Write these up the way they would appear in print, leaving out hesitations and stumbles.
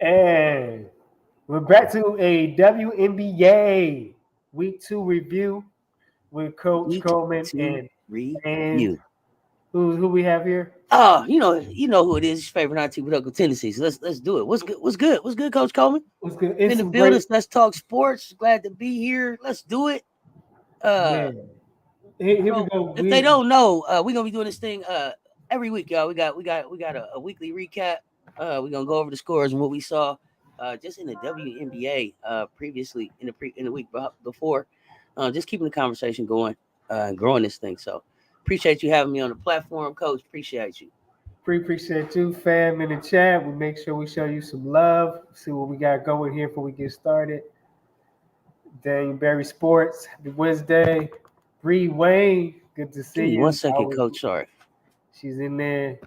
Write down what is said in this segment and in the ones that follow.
And we're back to a WNBA Week 2 review with Coach Week Coleman two and review. who we have here? Oh, you know who it is. Your favorite auntie with Uncle Tendencies. Let's do it. What's good? What's good? What's good, Coach Coleman? What's good? It's In the some great buildings. Let's talk sports. Glad to be here. Let's do it. Uh, man. Here we so go. if they don't know, we're gonna be doing this thing every week, y'all. We got a weekly recap. We're gonna go over the scores and what we saw just in the WNBA previously in the week before. Just keeping the conversation going and growing this thing. So appreciate you having me on the platform, Coach. Appreciate you. Appreciate you, fam, in the chat. We make sure we show you some love. See what we got going here before we get started. Daniel Berry Sports, happy Wednesday. Bree Wayne, good to Give see me one you. second, Always, Coach. Sorry. she's in there.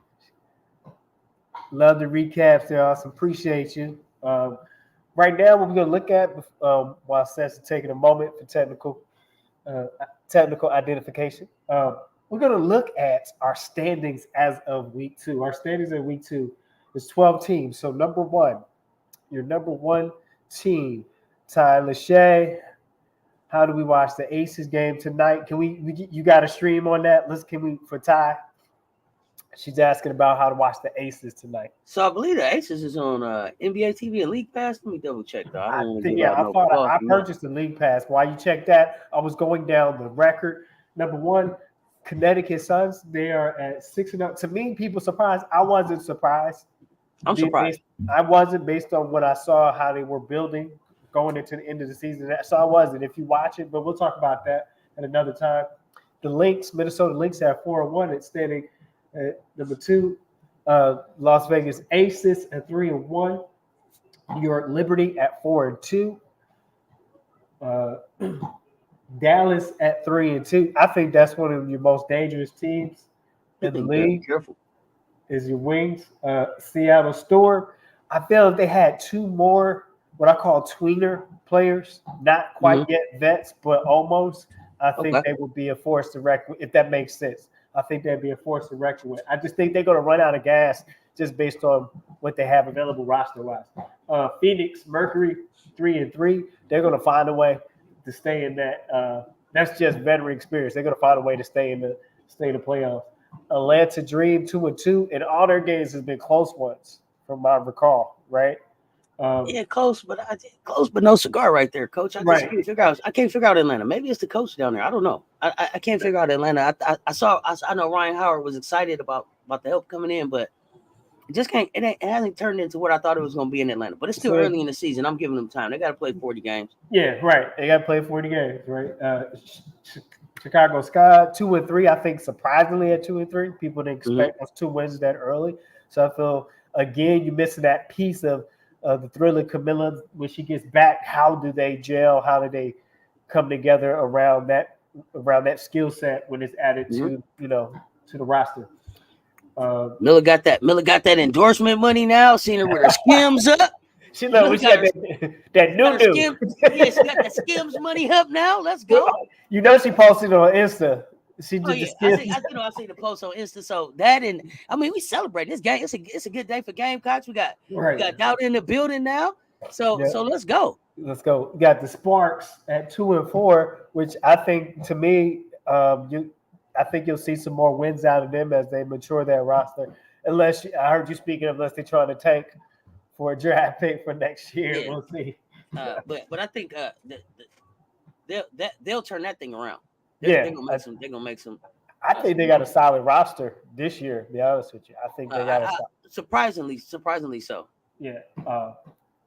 Love the recaps. They're awesome. Appreciate you. Right now, what we're going to look at while Seth's taking a moment for uh, technical identification, we're going to look at our standings as of week 2. Our standings in week 2 is 12 teams. So your number one team, Ty Lachey. How do we watch the Aces game tonight? You got a stream on that? For Ty? She's asking about how to watch the Aces tonight. So I believe the Aces is on NBA TV and League Pass. Let me double check though. I don't want to give out I no thought false I information. purchased the league pass. While you check that, I was going down the record. Number one, Connecticut Suns. They are at 6-0. To me, people surprised. I wasn't surprised. I'm surprised. I wasn't based on what I saw how they were building going into the end of the season. So I wasn't. If you watch it, but we'll talk about that at another time. The Lynx, Minnesota Lynx at 4-1. It's standing at number 2. Las Vegas Aces at 3-1. New York Liberty at 4-2. Uh, Dallas at 3-2. I think that's one of your most dangerous teams in the You better be league. careful. Is your Wings. Seattle Storm. I feel if they had 2 more what I call tweener players, not quite yet vets, but almost, I think Okay. they would be a force to reckon with, if that makes sense. I think they'd be a force to reckon with. I just think they're going to run out of gas just based on what they have available roster-wise. Phoenix, Mercury, 3-3. They're going to find a way to stay in that. That's just veteran experience. They're going to find a way to stay in the playoffs. Atlanta Dream 2-2, and all their games has been close ones, from my recall. Right. Yeah, close, but no cigar right there, Coach. I just Right. can't figure out. I can't figure out Atlanta. Maybe it's the coach down there. I don't know. I can't figure out Atlanta. I know Ryan Howard was excited about the help coming in, but it just can't. It hasn't turned into what I thought it was going to be in Atlanta. But it's still So early in the season. I'm giving them time. They got to play 40 games. yeah, right. They got to play 40 games, right? Chicago Sky 2-3. I think surprisingly at 2-3, people didn't expect those 2 wins that early. So I feel again you're missing that piece of the Thriller Camilla when she gets back. How do they gel? How do they come together around that skill set when it's added to to the roster? Miller got that endorsement money now. Seeing her with her skims up. She got that new. Yeah, she got that skims money up now. Let's go. You know she posted on Insta. She did the I skims. see the post on Insta. So that and I mean we celebrate this game. It's a good day for Gamecocks. We got Dowd in the building now. So let's go. Let's go. We got the Sparks at 2-4, which I think to me, I think you'll see some more wins out of them as they mature their roster. I heard you speaking of unless they're trying to tank for a draft pick for next year. Yeah. We'll see. But I think they'll turn that thing around. They're gonna make some. I think they got a solid roster this year. To be honest with you, I think they got surprisingly so. Yeah.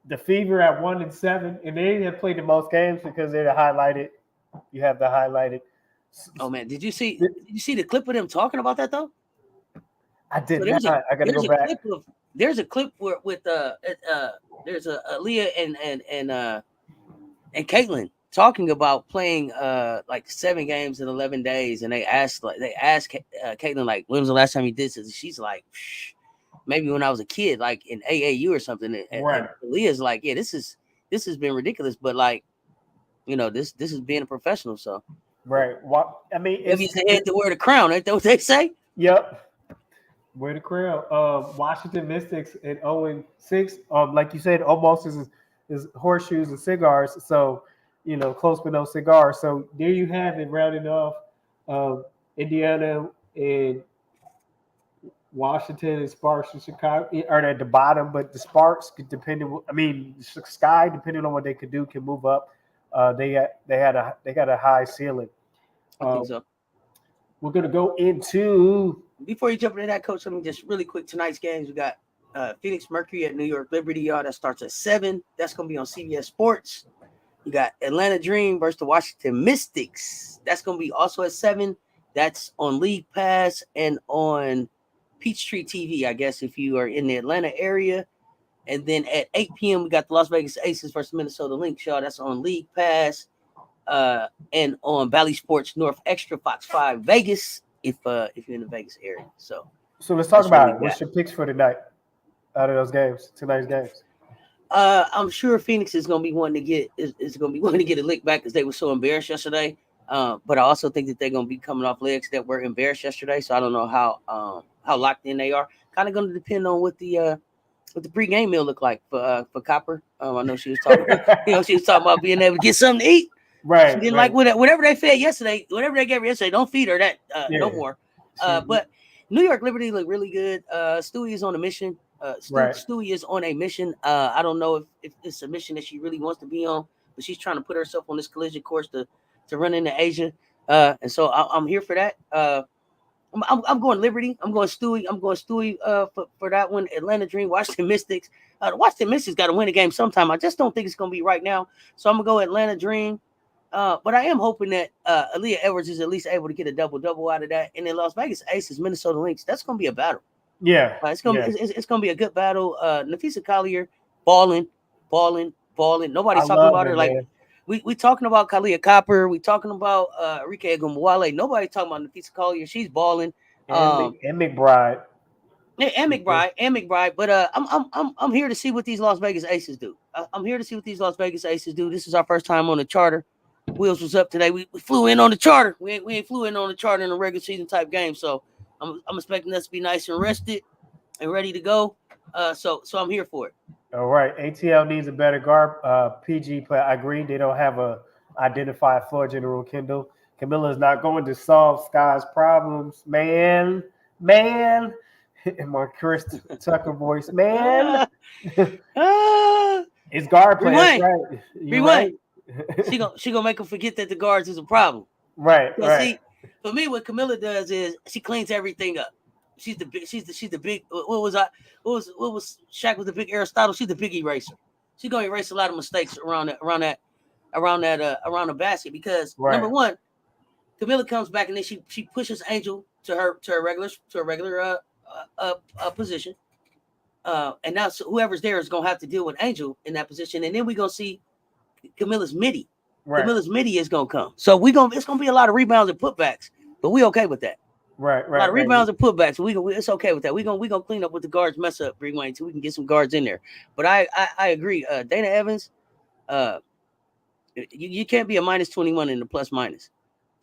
The Fever at 1-7, and they have played the most games because they're highlighted. You have the highlighted. Oh man, did you see the clip of them talking about that though? I did not. I gotta go back. There's a clip with there's a Leah and Caitlin talking about playing like 7 games in 11 days, and they asked Caitlin like, when was the last time you did this? And she's like, maybe when I was a kid, like in AAU or something. And Leah's like, yeah, this has been ridiculous, but like, this is being a professional. So right. Well, I mean, maybe it's the head to wear the crown. Ain't that what they say? Yep. Wear the crown. Washington Mystics at 0-6. Like you said, almost is horseshoes and cigars. So, close but no cigars. So there you have it, rounding off Indiana and Washington and Sparks and Chicago are at the bottom, but the Sparks, Sky, depending on what they could do, can move up. They got a high ceiling. I think so. We're gonna go into. Before you jump into that, Coach, let me just really quick. Tonight's games, we got Phoenix Mercury at New York Liberty, y'all. That starts at 7. That's gonna be on CBS Sports. You got Atlanta Dream versus the Washington Mystics. That's gonna be also at 7. That's on League Pass and on Peachtree TV, I guess, if you are in the Atlanta area. And then at 8 p.m., we got the Las Vegas Aces versus Minnesota Lynx, y'all. That's on League Pass and on Valley Sports North Extra Fox 5 Vegas if you're in the Vegas area. So let's talk about it. What's your picks for tonight out of those games, tonight's games? I'm sure Phoenix is going to be wanting to get a lick back because they were so embarrassed yesterday. But I also think that they're going to be coming off legs that were embarrassed yesterday. So I don't know how locked in they are. Kind of going to depend on what the pregame meal looked like for Copper. I know she was talking. She was talking about being able to get something to eat. Right. She didn't like whatever they fed yesterday. Whatever they gave her yesterday, don't feed her that no more. But New York Liberty looked really good. Stewie is on a mission. Stewie is on a mission. I don't know if it's a mission that she really wants to be on, but she's trying to put herself on this collision course to run into Asia. And so I'm here for that. I'm going Liberty. I'm going Stewie for that one. Atlanta Dream, Washington Mystics. The Washington Mystics got to win a game sometime. I just don't think it's going to be right now. So I'm going to go Atlanta Dream. But I am hoping that Aaliyah Edwards is at least able to get a double-double out of that. And then Las Vegas Aces, Minnesota Lynx, that's going to be a battle. Yeah. It's going to be a good battle. Nafisa Collier, balling. Nobody's talking about her. Man. Like, we talking about Kalia Copper. We talking about Enrique Egumbwale. Nobody's talking about Nafisa Collier. She's balling. And McBride. Yeah, and McBride. But I'm here to see what these Las Vegas Aces do. I'm here to see what these Las Vegas Aces do. This is our first time on the charter. Wheels was up today. We flew in on the charter. We ain't flew in on the charter in a regular season type game. So I'm expecting us to be nice and rested and ready to go. So I'm here for it. All right. ATL needs a better guard. PG play. I agree. They don't have a identified floor general. Camilla is not going to solve Sky's problems. Man. In my Chris Tucker voice, man. It's guard play. That's right. Rewind. She gonna make him forget that the guards is a problem. Right. See, for me, what Camilla does is she cleans everything up. She's the big. What was Shaq with the big Aristotle? She's the big eraser. She's gonna erase a lot of mistakes around the basket because number one, Camilla comes back and then she pushes Angel to her regular position. And now whoever's there is gonna have to deal with Angel in that position, and then we're gonna see Camilla's midi. Right. Camilla's midi is gonna come. So it's gonna be a lot of rebounds and putbacks, but we okay with that. Right. A lot of rebounds and putbacks. It's okay with that. We gonna clean up with the guards mess up, bring Wayne, so we can get some guards in there. But I agree. Dana Evans, you can't be a -21 in the plus minus.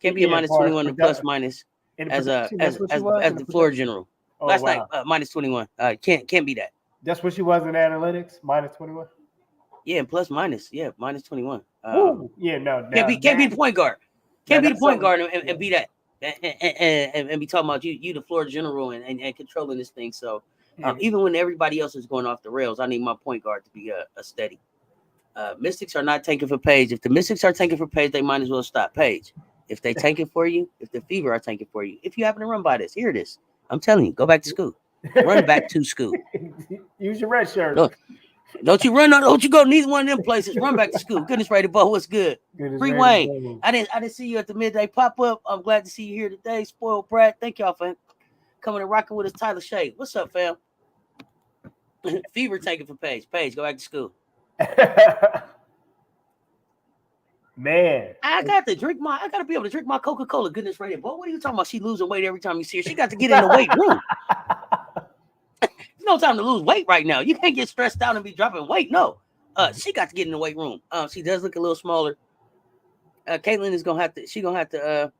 Can't be a -21 in the plus minus as the floor general. Last night -21. Can't be that. That's what she was in analytics, -21. Yeah, plus minus. Yeah, -21. No. Can't be the point guard. Can't be the point guard and be that. And be talking about you the floor general and controlling this thing. So even when everybody else is going off the rails, I need my point guard to be a steady. Mystics are not tanking for Page. If the Mystics are tanking for Page, they might as well stop Page. If they tanking for you, if the Fever are tanking for you, if you happen to run by this, here it is. I'm telling you, go back to school. Run back to school. Use your red shirt. Don't you go to neither one of them places. Run back to school. Goodness ready, Bo. What's good? Free Wayne. I didn't see you at the midday pop-up. I'm glad to see you here today. Spoiled brat. Thank y'all for coming and rocking with us. Tyler Shade. What's up, fam? Fever taking for Paige. Paige, go back to school. Man. I gotta be able to drink my Coca-Cola. Goodness ready, Bo. What are you talking about? She losing weight every time you see her. She got to get in the weight room. No time to lose weight right now. You can't get stressed out and be dropping weight. No. She got to get in the weight room. She does look a little smaller. Caitlin is gonna have to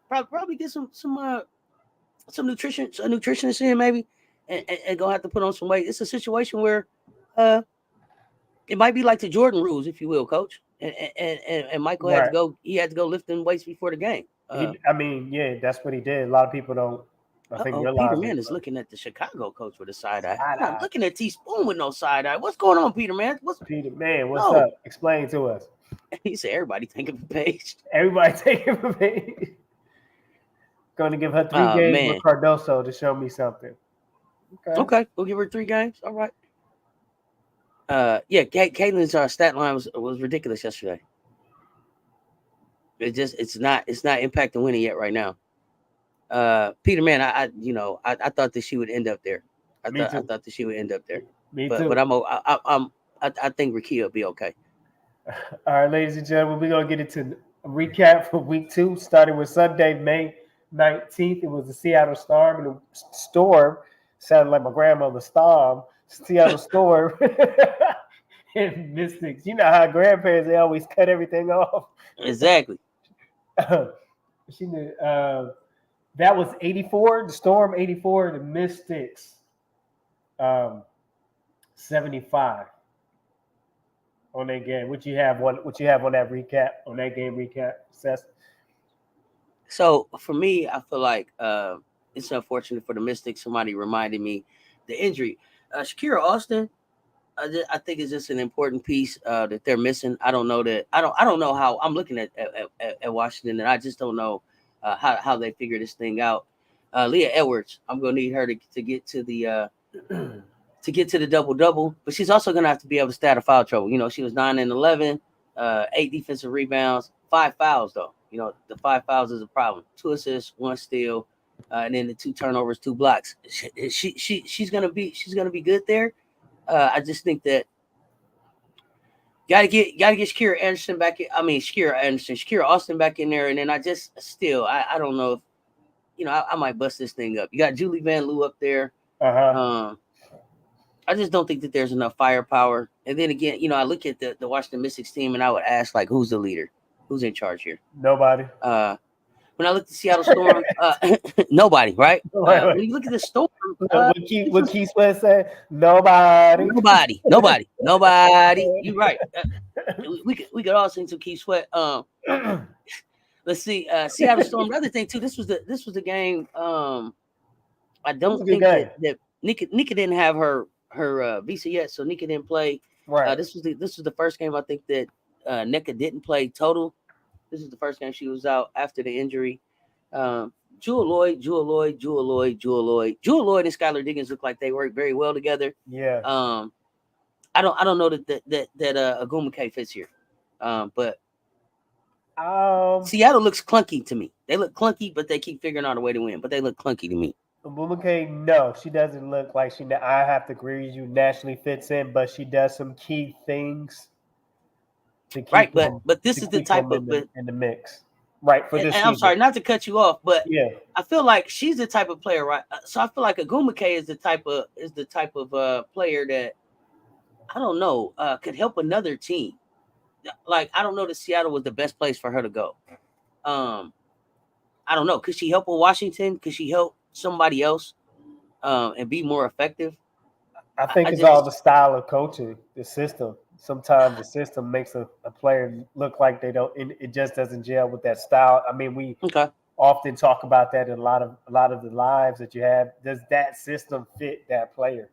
probably get some some nutritionist in maybe, and gonna have to put on some weight. It's a situation where it might be like the Jordan rules, if you will, coach. And Michael had to Right. go. He had to go lifting weights before the game. I mean, yeah, that's what he did. A lot of people don't, I think, realize Peterman it. is looking at the Chicago coach with a side eye. Side I'm not eye. looking at T Spoon with no side eye. What's going on, Peterman? What's Peter, man, what's no? up? Explain to us. He said everybody think of a page. Everybody take it from me. Going to give her 3 games with Man. Cardoso to show me something. Okay, we'll give her 3 games. All right. Yeah, Caitlin's stat line was ridiculous yesterday. It's not impacting winning yet right now. Peterman, I thought that she would end up there. I thought that she would end up there. Me but too. But I think Rakia will be okay. All right, ladies and gentlemen, we're gonna get into a recap for week 2, starting with Sunday, May 19th. It was the Seattle Storm, and the Storm sounded like my grandmother Storm. Seattle Storm and Mystics. You know how grandparents, they always cut everything off. Exactly. She did. That was 84. The Storm 84. The Mystics 75 on that game. What you have on that recap, on that game recap, Seth? So for me, I feel like it's unfortunate for the Mystics. Somebody reminded me the injury. Shakira Austin, I think is just an important piece that they're missing. I don't know that. I don't know how. I'm looking at Washington, and I just don't know how they figure this thing out. Leah Edwards, I'm gonna need her to get to the double, but she's also gonna have to be able to stay out of foul trouble. You know, she was 9 and 11, 8 defensive rebounds, 5 fouls though. You know, the 5 fouls is a problem. 2 assists, 1 steal, and then the 2 turnovers, 2 blocks. She's gonna be good there. I just think that gotta get Shakira Anderson back in. Shakira Austin back in there, and then I don't know if I might bust this thing up. You got Julie Van Loo up there. I just don't think that there's enough firepower. And then again, I look at the Washington Mystics team, and I would ask, like, who's the leader? Who's in charge here? Nobody. When I look at the Seattle Storm, nobody, right? When you look at the Storm, what Keith Sweat said, nobody. Nobody. You're right. We could all sing some Keith Sweat. Let's see. Seattle Storm. The other thing too. This was the game. I don't think that Nika didn't have her visa yet, so Nika didn't play. Right. This was the first game I think that Nika didn't play total. This is the first game she was out after the injury. Jewel Lloyd, and Skylar Diggins look like they work very well together. Yeah. I don't know that Wnba fits here. But Seattle looks clunky to me. They look clunky, but they keep figuring out a way to win. But they look clunky to me. Wnba, no, she doesn't look like she. I have to agree with you. Nationally fits in, but she does some key things. Right, but this is the type of in the mix, right? For this, and I'm sorry not to cut you off, but yeah, I feel like she's the type of player, right? So I feel like Wnba is the type of player that I don't know could help another team. Like I don't know that Seattle was the best place for her to go. I don't know. Could she help with Washington? Could she help somebody else and be more effective? I think it's all the style of coaching, the system. Sometimes the system makes a player look like they don't. It just doesn't gel with that style. I mean, we often talk about that in a lot of the lives that you have. Does that system fit that player?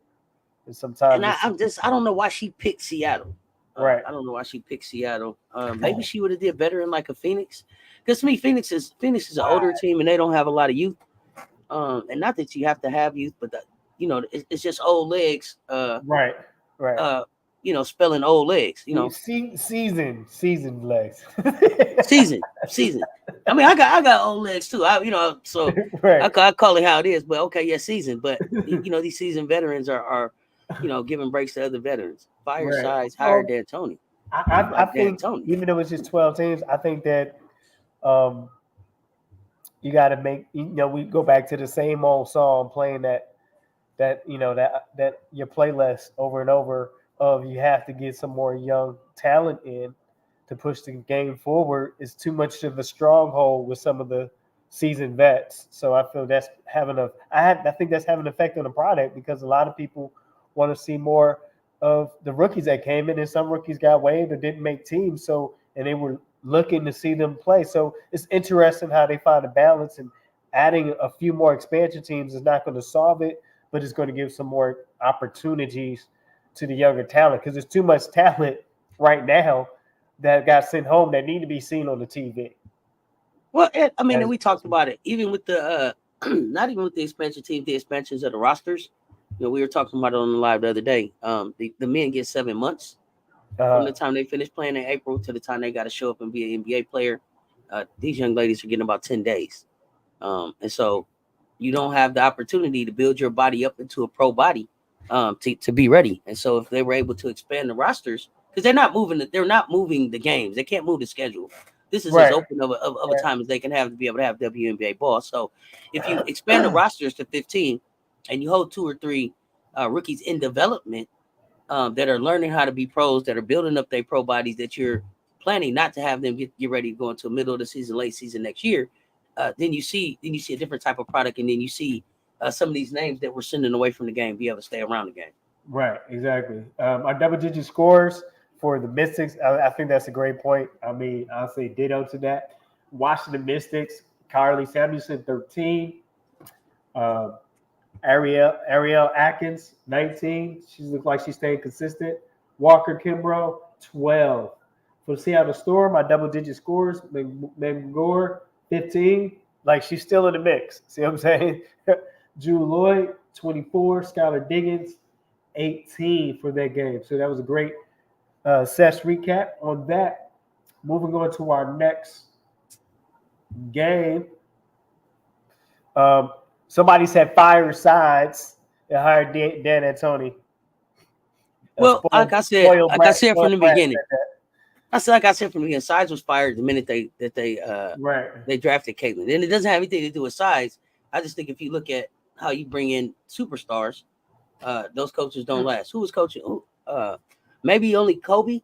And sometimes, I don't know why she picked Seattle. Right. I don't know why she picked Seattle. Maybe she would have did better in like a Phoenix. Because to me, Phoenix is an older team and they don't have a lot of youth. And not that you have to have youth, but it's just old legs. Right. Spelling old legs. Seasoned legs. season. I mean, I got old legs too. So right. I call it how it is. But okay, yeah, seasoned. But these seasoned veterans are giving breaks to other veterans. Fireside's higher than Tony. I think even though it's just 12 teams, I think that you got to make we go back to the same old song playing that your playlist over and over of you have to get some more young talent in to push the game forward. Is too much of a stronghold with some of the seasoned vets. So I feel that's I think that's having an effect on the product because a lot of people want to see more of the rookies that came in, and some rookies got waived or didn't make teams. So and they were looking to see them play. So it's interesting how they find a balance, and adding a few more expansion teams is not going to solve it, but it's going to give some more opportunities to the younger talent because there's too much talent right now that got sent home that need to be seen on the TV. Well, I mean, and we talked about it, even with the not even with the expansion team, the expansions of the rosters. You know, we were talking about it on the live the other day. The men get 7 months from the time they finish playing in April to the time they got to show up and be an NBA player. These young ladies are getting about 10 days. And so you don't have the opportunity to build your body up into a pro body to be ready. And so if they were able to expand the rosters, because they're not moving the games. They can't move the schedule. This is as open of a time as they can have to be able to have WNBA ball. So if you expand the rosters to 15 and you hold 2 or 3 rookies in development that are learning how to be pros, that are building up their pro bodies, that you're planning not to have them get ready to go into the middle of the season, late season next year, then you see a different type of product, and then you see some of these names that we're sending away from the game be able to stay around the game. Right, exactly. Our double-digit scores for the Mystics, I think that's a great point. I mean, I'll say ditto to that. Washington Mystics, Carly Samuelson, 13. Ariel Atkins, 19. She looks like she's staying consistent. Walker Kimbrough, 12. For Seattle Storm, my double-digit scores, Megan Gore, 15. Like, she's still in the mix. See what I'm saying? Drew Lloyd, 24. Skylar Diggins, 18 for that game. So that was a great session recap on that. Moving on to our next game. Somebody said fire sides and hired Dan Antoni. Well, like I said from the beginning. Like I said from the beginning, Sides was fired the minute they drafted Caitlin. And it doesn't have anything to do with size. I just think if you look at how you bring in superstars, those coaches don't last. Who was coaching? Maybe only Kobe,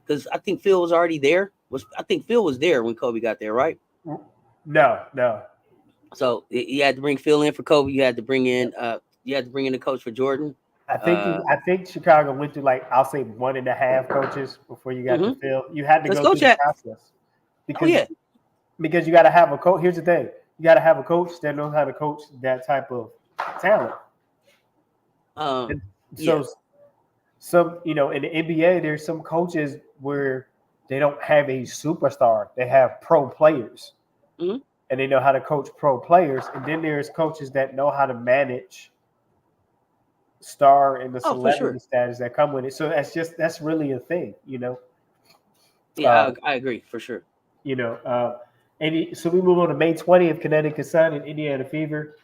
because I think Phil was already there. I think Phil was there when Kobe got there, right? No. So you had to bring Phil in for Kobe. You had to bring in the coach for Jordan. I think Chicago went through I'll say 1.5 coaches before you got to Phil. You had to go through the process because you got to have a coach. Here's the thing: you got to have a coach that knows how to coach that type of talent. Some in the NBA, there's some coaches where they don't have a superstar; they have pro players, and they know how to coach pro players. And then there's coaches that know how to manage star and the celebrity status that come with it. So that's really a thing, Yeah, I agree for sure. And so we move on to May 20th, Connecticut Sun and Indiana Fever.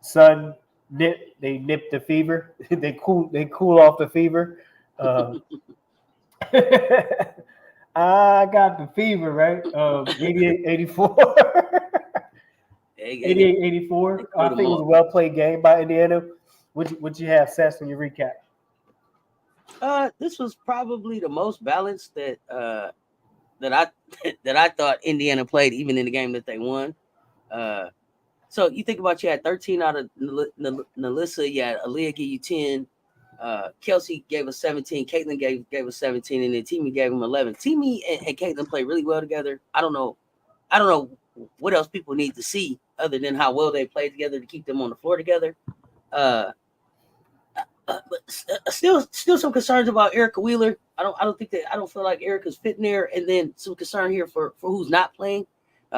Sun nipped the fever. they cool off the fever. I got the fever, right? 88-84. 88-84. I think it was a well played game by Indiana. Would you have, Sess, on your recap? This was probably the most balanced that I thought Indiana played, even in the game that they won. So you think about, you had 13 out of Nalissa, you had Aaliyah give you 10, Kelsey gave us 17, Caitlin gave us 17, and then Teamy gave them 11. Teamy and Caitlin played really well together. I don't know what else people need to see other than how well they played together to keep them on the floor together. But still some concerns about Erica Wheeler. I don't feel like Erica's fitting there, and then some concern here for who's not playing.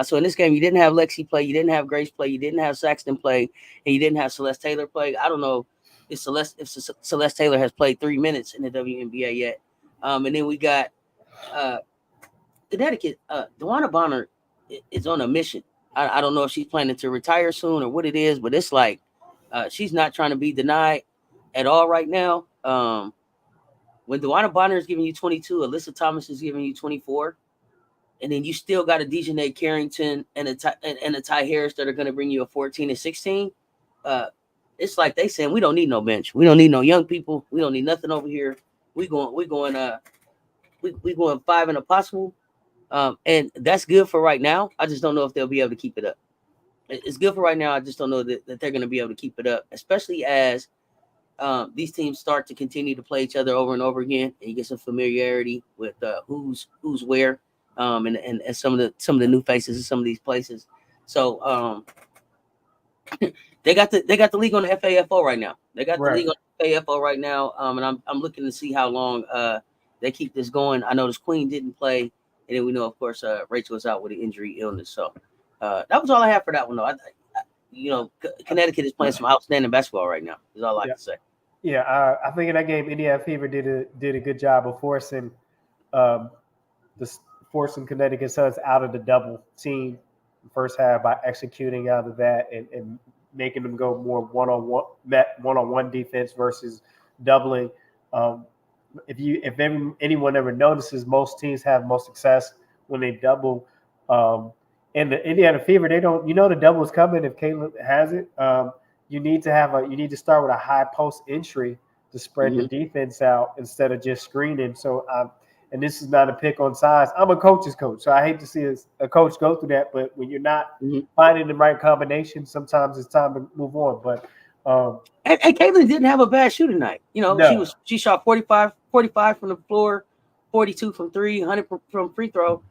So in this game, you didn't have Lexi play, you didn't have Grace play, you didn't have Saxton play, and you didn't have Celeste Taylor play. I don't know if Celeste Taylor has played 3 minutes in the WNBA yet. And then we got Connecticut. Wnba Bonner is on a mission. I don't know if she's planning to retire soon or what it is, but it's like she's not trying to be denied at all right now. When Wnba Bonner is giving you 22, Alyssa Thomas is giving you 24, and then you still got a Dejanay Carrington and a Ty Harris that are going to bring you a 14 and 16. It's like they saying we don't need no bench, we don't need no young people, we don't need nothing over here. We going 5 and a possible. And that's good for right now. I just don't know if they'll be able to keep it up. It's good for right now. I just don't know that they're going to be able to keep it up, especially as these teams start to continue to play each other over and over again, and you get some familiarity with who's where, and some of the new faces in some of these places. So they got the league on the FAFO right now. They got the Right. league on the FAFO right now, and I'm looking to see how long they keep this going. I noticed Queen didn't play, and then we know, of course, Rachel was out with an injury illness. So that was all I have for that one, though. Connecticut is playing some outstanding basketball right now. Is all I Yeah. can say. Yeah. I think in that game, Indiana Fever did a good job of um, forcing Connecticut Suns out of the double team first half by executing out of that and making them go more one-on-one defense versus doubling. Um, if anyone ever notices, most teams have most success when they double. Um, and the Indiana Fever, they don't. The double is coming if Caitlin has it. You need to start with a high post entry to spread the Mhm. defense out instead of just screening. So and this is not a pick on size. I'm a coach's coach, so I hate to see a coach go through that. But when you're not Mhm. finding the right combination, sometimes it's time to move on. But And Caitlin didn't have a bad shooting night. no, She shot 45 from the floor, 42 from three, 100 from free throw.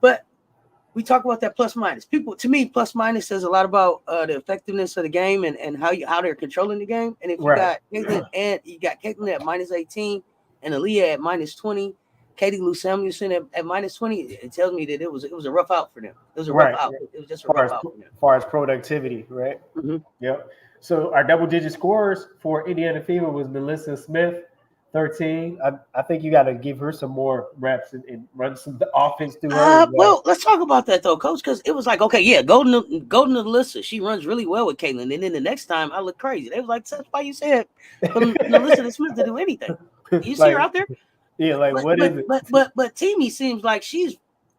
But we talk about that plus minus. People, to me, plus minus says a lot about the effectiveness of the game and how they're controlling the game. And if you right, got Caitlin at minus 18 and Aaliyah at minus 20, Katie Lou Samuelson at minus 20, it tells me that it was a rough out for them. It was a rough right. out. It was just a Far rough as out for them. far as productivity, right? Mm-hmm. Yep. So our double digit scores for Indiana Fever was Melissa Smith, 13. I think you got to give her some more reps and run some offense through her as well. Well, let's talk about that though, Coach, because it was like, okay, yeah, Golden Alyssa, she runs really well with Caitlin, and then the next time I look crazy. They was like, that's why you said for Alyssa and Smith to do anything. You see her Like, out there, yeah, like but what but is it? but but but Teamy seems like she's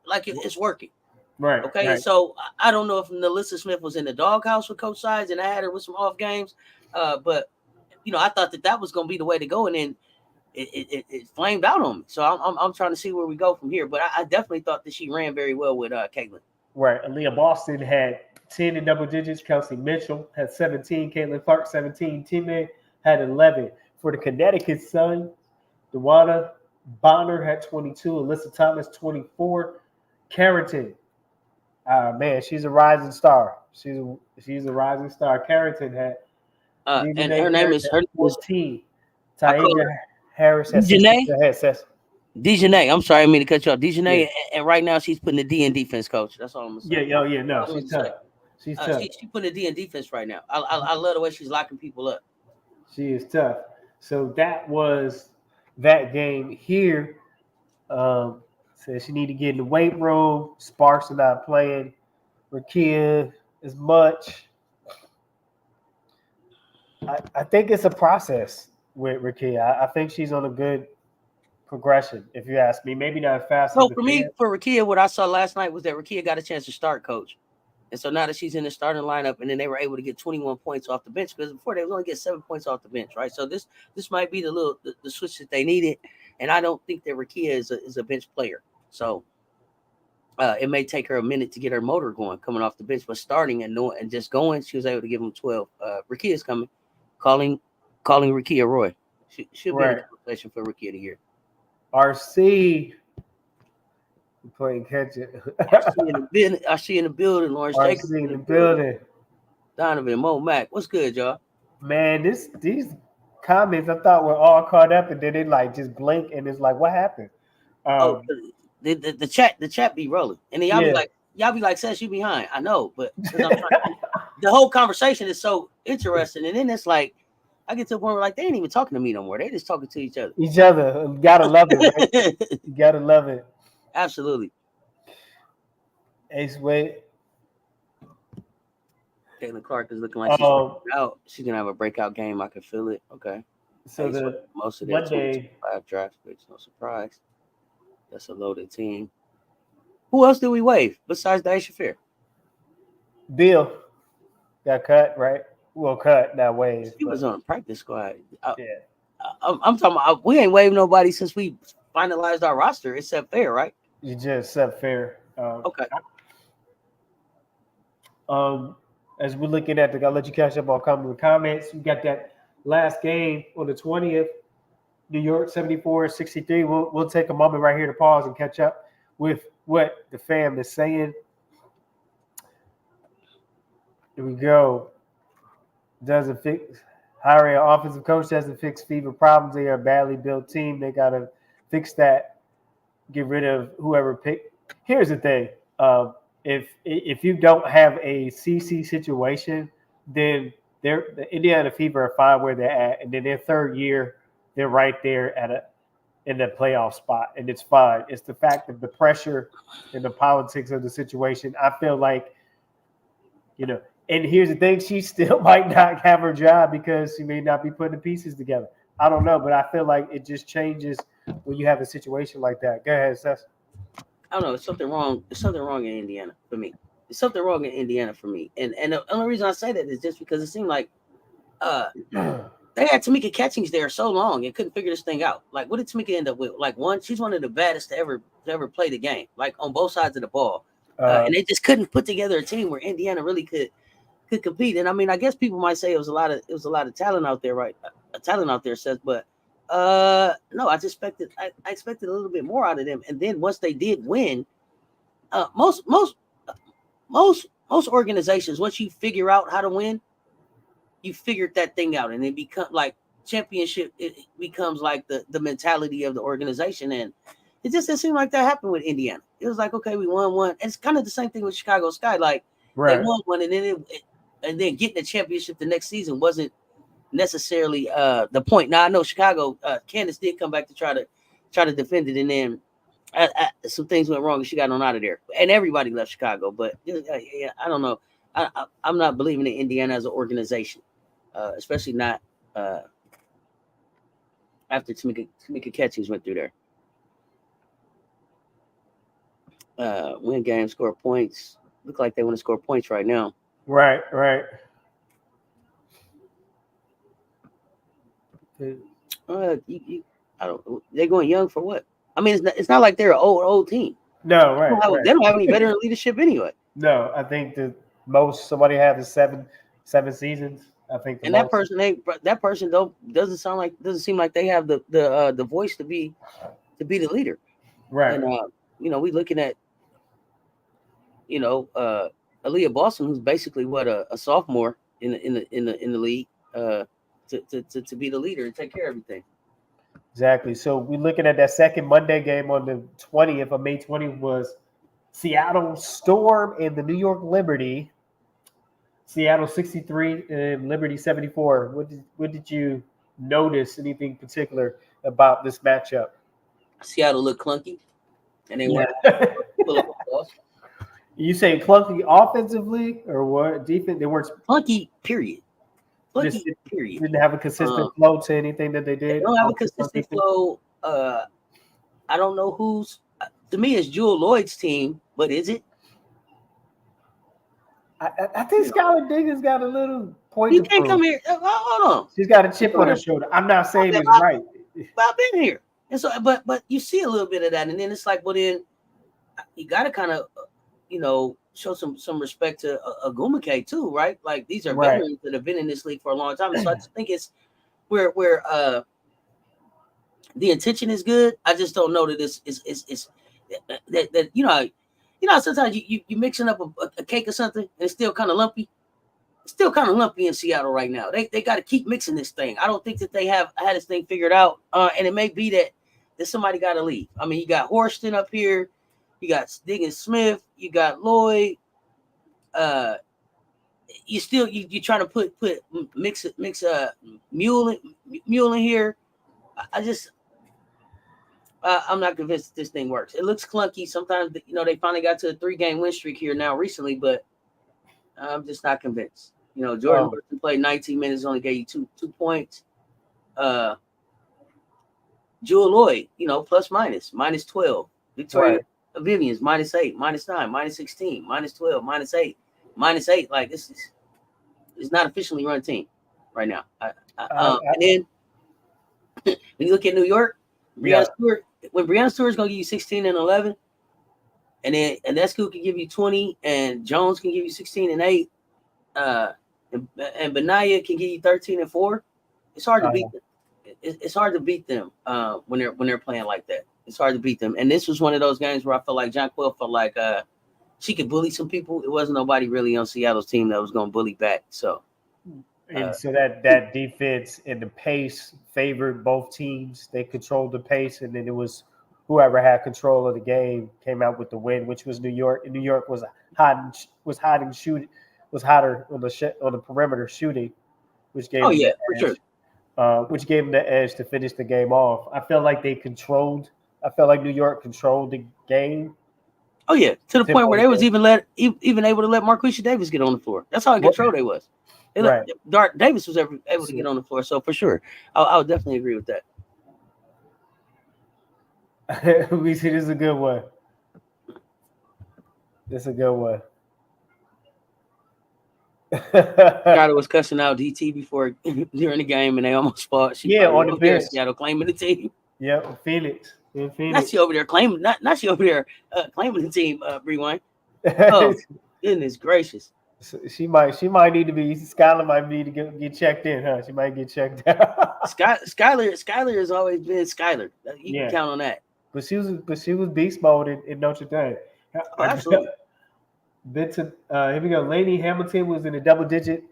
like it's working. Right, Okay, right. so I don't know if Alyssa Smith was in the doghouse with Coach Sides and I had her with some off games, but I thought that was going to be the way to go, and then it flamed out on me. So I'm trying to see where we go from here. But I definitely thought that she ran very well with Caitlin. Right. Aaliyah Boston had 10 in double digits. Kelsey Mitchell had 17. Caitlin Clark, 17. Teammate had 11. For the Connecticut Sun, Dewana Bonner had 22. Alyssa Thomas, 24. Carrington, man, she's a rising star. She's a rising star. Carrington had And Dejanay her name Harris is had her name is 14. I call Taisha her Harris had 16. Dejanay. Go ahead, Seth. Dejanay. I'm sorry, I mean to cut you off. Yeah. Dejanay, and right now she's putting the D in defense, coach. That's all I'm gonna say. Yeah, oh yeah, That's no, all I'm she's gonna tough. say. She's tough. She putting the D in defense right now. I love the way she's locking people up. She is tough. So that was that game here. Says she need to get in the weight room. Sparks are not playing. Rakia as much. I think it's a process with Rakia. I think she's on a good progression, if you ask me. Maybe not as fast as So the for me, fans. for Rakia, what I saw last night was that Rakia got a chance to start, coach. And so now that she's in the starting lineup, and then they were able to get 21 points off the bench, because before they would only get 7 points off the bench, right? So this might be the switch that they needed, and I don't think that Rakia is a bench player. So it may take her a minute to get her motor going coming off the bench, but starting and just going, she was able to give them 12. Rakia is coming, calling Rakia Roy. She'll be in the Right. conversation for Rookie of the Year. RC playing catch it. I see in the building, Lawrence Jacobs RC in the building. Donovan Mo Mac. What's good, y'all? Man, these comments I thought were all caught up, and then they like just blink, and it's like, what happened? Oh, Um, the chat be rolling, and then yeah. y'all be like, "Says you behind." I know, but because I'm trying, the whole conversation is so interesting, and then it's like I get to a point where like they ain't even talking to me no more; they just talking to each other. Each other. You gotta love it, right? You gotta love it. Absolutely. Ace Wade. Caitlin Clark is looking like she's out. She's gonna have a breakout game. I can feel it. Okay. So the most of their Monday 5 draft picks, no surprise. That's a loaded team. Who else do we waive besides Daisha Fair? Bill got cut, right? Well, cut, not waived. He was on a practice squad. Yeah. I'm talking about we ain't waived nobody since we finalized our roster except Fair, right? You just said fair. Okay. As we're looking at I'll let you catch up on the comments. We got that last game on the 20th, New York 74-63. We'll take a moment right here to pause and catch up with what the fam is saying. Here we go. Doesn't fix hiring an offensive coach doesn't fix fever problems. They are a badly built team. They gotta fix that. Get rid of whoever picked. Here's the thing. If you don't have a CC situation, then the Indiana Fever are fine where they're at, and then their third year, they're right there in the playoff spot, and it's fine. It's the fact of the pressure and the politics of the situation. I feel like, and here's the thing: she still might not have her job because she may not be putting the pieces together. I don't know, but I feel like it just changes when you have a situation like that. Go ahead, Seth. I don't know. It's something wrong. There's something wrong in Indiana for me. There's something wrong in Indiana for me. And the only reason I say that is just because it seemed like they had Tamika Catchings there so long and couldn't figure this thing out. Like, what did Tamika end up with? Like, she's one of the baddest to ever play the game, like on both sides of the ball. And they just couldn't put together a team where Indiana really could compete. And I mean, I guess people might say it was a lot of talent out there, right? Talent out there, Seth, but no, I expected a little bit more out of them. And then once they did win, most organizations, once you figure out how to win, you figured that thing out, and it becomes like championship. It becomes like the mentality of the organization, and it just didn't seem like that happened with Indiana. It was like, okay, we won one, and it's kind of the same thing with Chicago Sky. Like they won one, and then getting the championship the next season wasn't necessarily the point. Now I know Chicago, Candace did come back to try to defend it, and then some things went wrong and she got on out of there, and everybody left Chicago. But I don't know. I'm not believing in Indiana as an organization, especially not after Tamika Catchings went through there. Win games, score points. Look like they want to score points right now. Right. I don't. They're going young for what? I mean, it's not like they're an old team. No, right. They don't have any veteran leadership anyway. No, I think the most somebody has is seven seasons. I think. And that person doesn't seem like they have the voice to be the leader. Right. And we looking at Aaliyah Boston, who's basically a sophomore in the league, to be the leader and take care of everything. Exactly. So we're looking at that second Monday game on the 20th of May 20th was Seattle Storm and the New York Liberty. Seattle 63 and Liberty 74. What did you notice? Anything particular about this matchup? Seattle looked clunky, and they were full of balls. You say clunky offensively or what? Defense? They weren't clunky. Period. Period. Didn't have a consistent flow to anything that they did. They don't have a consistent flow. I don't know who's. To me, it's Jewel Lloyd's team, but is it? I think Skylar Diggins got a little point. You can't come here. Hold on. She's got a chip on her shoulder. I'm not saying it's right. But I've been here, and so but you see a little bit of that, and then it's like, well, then you got to kind of, show some respect to Wnba too, right? Like these are veterans that have been in this league for a long time, and so I just think it's where the intention is good. I just don't know that it's that sometimes you mixing up a cake or something and it's still kind of lumpy. It's still kind of lumpy in Seattle right now. They got to keep mixing this thing. I don't think that they have had this thing figured out, and it may be that somebody got to leave. I mean, you got Horston up here. You got Diggins Smith, you got Lloyd. You trying to mix Mule in here. I'm not convinced that this thing works. It looks clunky. Sometimes they finally got to a 3-game win streak here now recently, but I'm just not convinced. Jordan Burton played 19 minutes, only gave you two points. Jewel Lloyd, plus minus 12. Victoria Vivian's -8, -9, -16, -12, -8, -8. Like this is not officially run team right now. And then when you look at New York, Breanna Stewart, when Breanna Stewart's gonna give you 16 and 11, and then Enescu can give you 20, and Jones can give you 16 and 8, and Benaya can give you 13 and 4. It's hard to beat them. It's hard to beat them when they're playing like that. It's hard to beat them. And this was one of those games where I felt like Jonquil felt like she could bully some people. It wasn't nobody really on Seattle's team that was going to bully back. So, so that defense and the pace favored both teams. They controlled the pace, and then it was whoever had control of the game came out with the win, which was New York. And New York was hotter on the perimeter shooting, which gave for sure. Which gave them the edge to finish the game off. I felt like I felt like New York controlled the game. Oh yeah, to the point where they was even able to let Marquisha Davis get on the floor. That's how in control they was. Dart Davis was able to get on the floor. So for sure, I would definitely agree with that. We see this is a good one. This is a good one. Seattle was cussing out DT during the game, and they almost fought. On the bench. Seattle claiming the team. Yeah, Phoenix. Not she over there claiming. Not she over there claiming the team. Rewind. Oh goodness gracious. She might need to be. Skylar might need to get checked in, huh? She might get checked out. Skylar has always been Skylar. You can count on that. But she was beast mode in Notre Dame. Oh, absolutely. Here we go. Lainey Hamilton was in a double-digit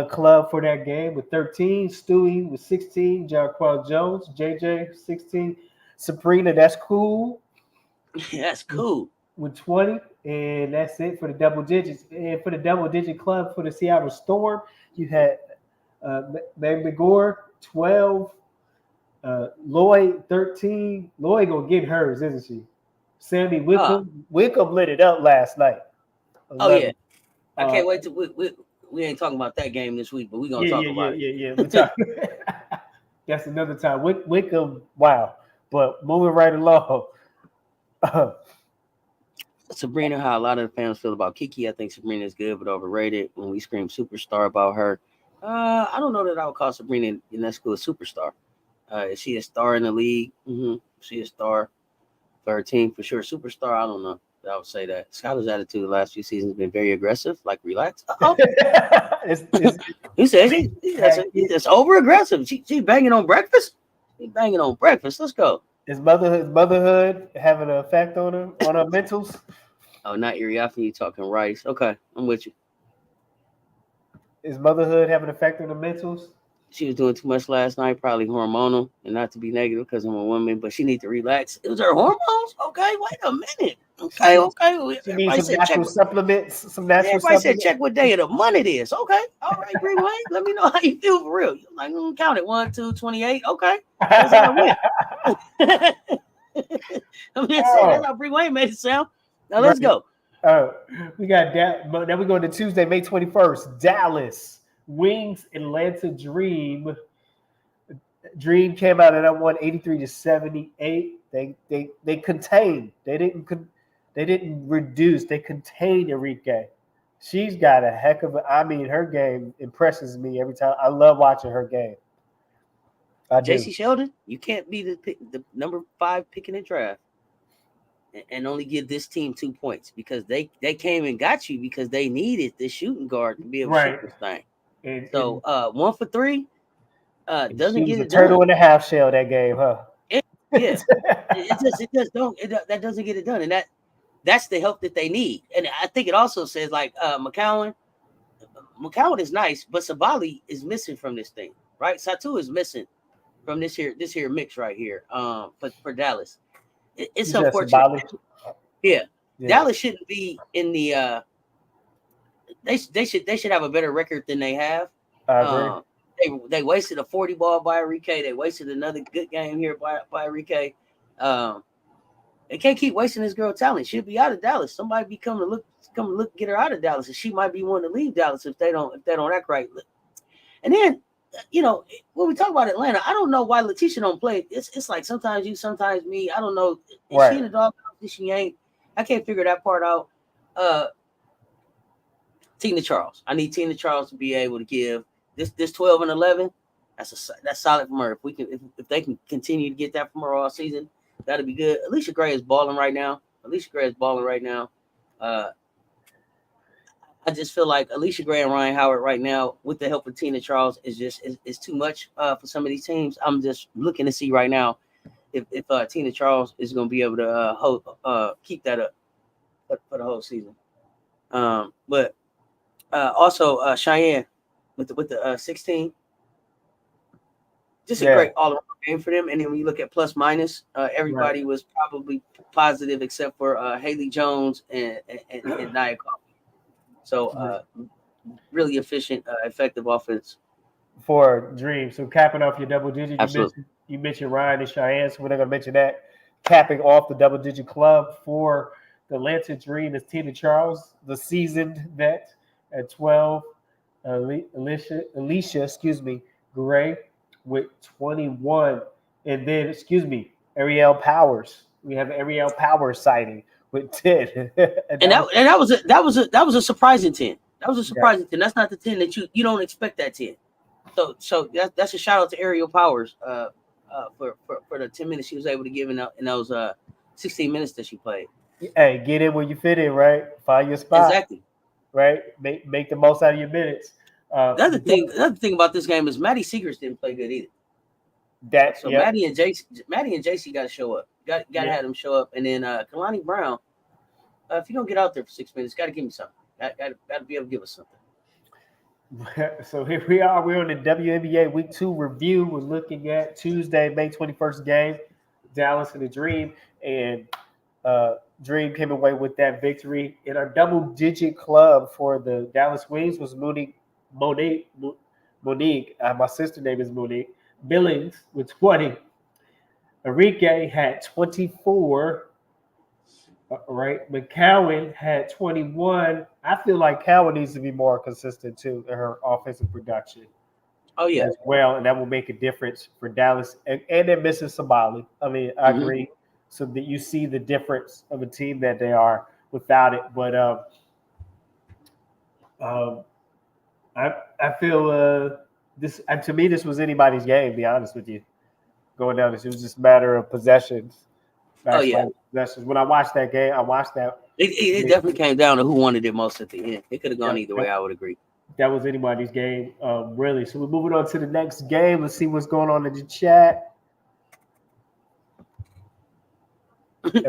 club for that game with 13. Stewie with 16. Jarquel Jones, JJ 16. Sabrina, that's cool. That's cool. With 20, and that's it for the double digits. And for the double-digit club for the Seattle Storm, you had Meg McGore 12. Lloyd 13. Lloyd gonna get hers, isn't she? Sammy Wickham. Wickham lit it up last night. 11. Oh yeah, I can't wait to. We ain't talking about that game this week, but we're gonna talk about it. Yeah. That's another time. Wickham, wow. But moving right along. Sabrina, how a lot of the fans feel about Kiki. I think Sabrina is good, but overrated. When we scream superstar about her, I don't know that I would call Sabrina Ionescu a superstar. Is she a star in the league? Mm-hmm. She a star for her team for sure. Superstar, I don't know. I would say that Skylar's attitude the last few seasons has been very aggressive. Like, relax. He said it's over aggressive. She banging on breakfast. She banging on breakfast. Let's go. Is motherhood having an effect on her mentals? Oh, not Iriafi, you talking rice. Okay, I'm with you. Is motherhood having an effect on the mentals? She was doing too much last night, probably hormonal, and not to be negative because I'm a woman, but she needs to relax. It was her hormones? Okay, wait a minute. Okay. She needs some natural supplements. Everybody said check what day of the month it is. Okay, all right, Greenway. Let me know how you feel for real. You're like, count it. 1, 2, 28. Okay. That's how I went. I'm just saying, that's how Greenway made it sound. Now let's go. We got that. Then we go to Tuesday, May 21st. Dallas Wings Atlanta Dream. Dream came out and I won 83-78. They contained. They didn't reduce. They contained Enrique. She's got a heck of her game impresses me every time. I love watching her game. JC Sheldon, you can't be the number 5 pick in the draft and only give this team 2 points because they came and got you because they needed the shooting guard to be able to shoot this thing. And 1 for 3 doesn't get it turtle done. in a half shell that game, huh? That doesn't get it done, and that's the help that they need. And I think it also says like McCowan is nice, but Sabali is missing from this thing, right? Satu is missing from this here mix right here. For Dallas, it's unfortunate. Yeah, Dallas shouldn't be in the. They should have a better record than they have. I agree. They wasted a 40 ball by Enrique. They wasted another good game here by Enrique. They can't keep wasting this girl talent. She'll be out of Dallas. Somebody be come to look, get her out of Dallas, and she might be wanting to leave Dallas if they don't act right. And then, when we talk about Atlanta, I don't know why Letitia don't play. It's like sometimes you, sometimes me. I don't know. Is she in the dog? She ain't. I can't figure that part out. Tina Charles. I need Tina Charles to be able to give this 12 and 11. That's solid from her. If they can continue to get that from her all season, that'll be good. Alicia Gray is balling right now. Alicia Gray is balling right now. I just feel like Alicia Gray and Ryan Howard right now, with the help of Tina Charles, is too much for some of these teams. I'm just looking to see right now if Tina Charles is going to be able to keep that up for the whole season. But also Cheyenne with the 16, just a great all around game for them. And then when you look at plus minus, everybody was probably positive except for Haley Jones and Nia Coffey. So really efficient, effective offense for Dream. So capping off your double digit, you mentioned Ryan and Cheyenne, so we're not gonna mention that. Capping off the double digit club for the Atlanta Dream is Tina Charles, the seasoned vet at 12. Alicia, Gray with 21, and then Ariel Powers. We have Ariel Powers sighting with 10, and that was a surprising 10. That was a surprising 10. That's not the 10 that you don't expect that 10. So that's a shout out to Ariel Powers for the 10 minutes she was able to give in those 16 minutes that she played. Hey, get in where you fit in, right? Find your spot. Exactly. Right? Make the most out of your minutes. The other thing about this game is Maddie Seegers didn't play good either. Maddie and JC got to show up. Got to have them show up. And then Kalani Brown, if you don't get out there for 6 minutes, got to give me something. Got to be able to give us something. So here we are. We're on the WNBA Week 2 review. We're looking at Tuesday, May 21st game, Dallas and the Dream. And Dream came away with that victory. In our double-digit club for the Dallas Wings was Monique. My sister's name is Monique. Billings with 20. Enrique had 24. Right. McCowan had 21. I feel like Cowan needs to be more consistent, too, in her offensive production. Oh, yeah. As well, and that will make a difference for Dallas. And they're missing Sabali. I mean, I agree. So that you see the difference of a team that they are without it. But I feel this to me this was anybody's game. To be honest with you, going down this, it was just a matter of possessions. Possessions. When I watched that game, It definitely came down to who wanted it most at the end. It could have gone either way. I would agree. That was anybody's game, really. So we're moving on to the next game. Let's see what's going on in the chat.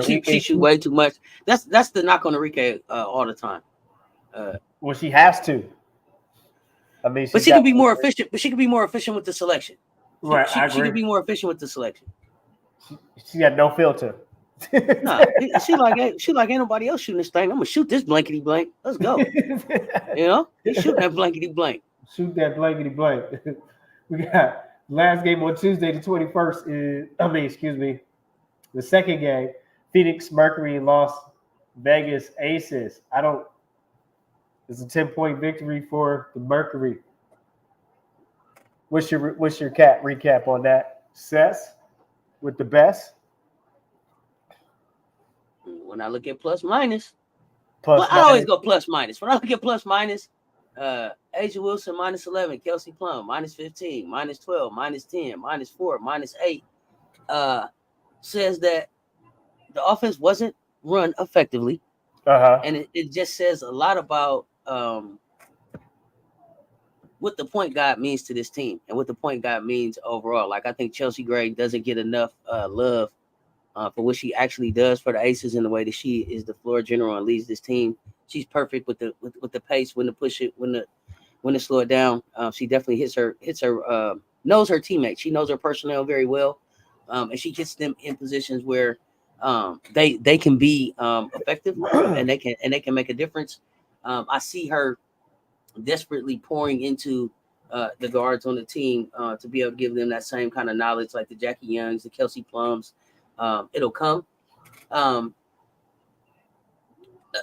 she shoot way too much. That's the knock on Enrique all the time. Well, she has to. I mean, but she can be more efficient. But she can be more efficient with the selection. Right, I agree. She can be more efficient with the selection. She got no filter. Nah, she like ain't nobody else shooting this thing. I'm gonna shoot this blankety blank. Let's go. You know, shoot that blankety blank. Shoot that blankety blank. We got last game on Tuesday, the 21st. The second game, Phoenix Mercury and Las Vegas Aces. It's a 10-point victory for the Mercury. What's your recap on that? Seth with the best. When I look at plus minus, I always go plus minus. When I look at plus minus, Asia Wilson minus 11, Kelsey Plum minus 15, minus 12, minus 10, minus 4, minus 8, says that the offense wasn't run effectively, and it just says a lot about what the point guard means to this team and what the point guard means overall. Like, I think Chelsea Gray doesn't get enough love for what she actually does for the Aces in the way that she is the floor general and leads this team. She's perfect with the pace, when to push it, when to slow it down. She definitely hits her knows her teammates. She knows her personnel very well, and she gets them in positions where they can be effective and they can make a difference. I see her desperately pouring into the guards on the team to be able to give them that same kind of knowledge, like the Jackie Youngs, the Kelsey Plums. It'll come.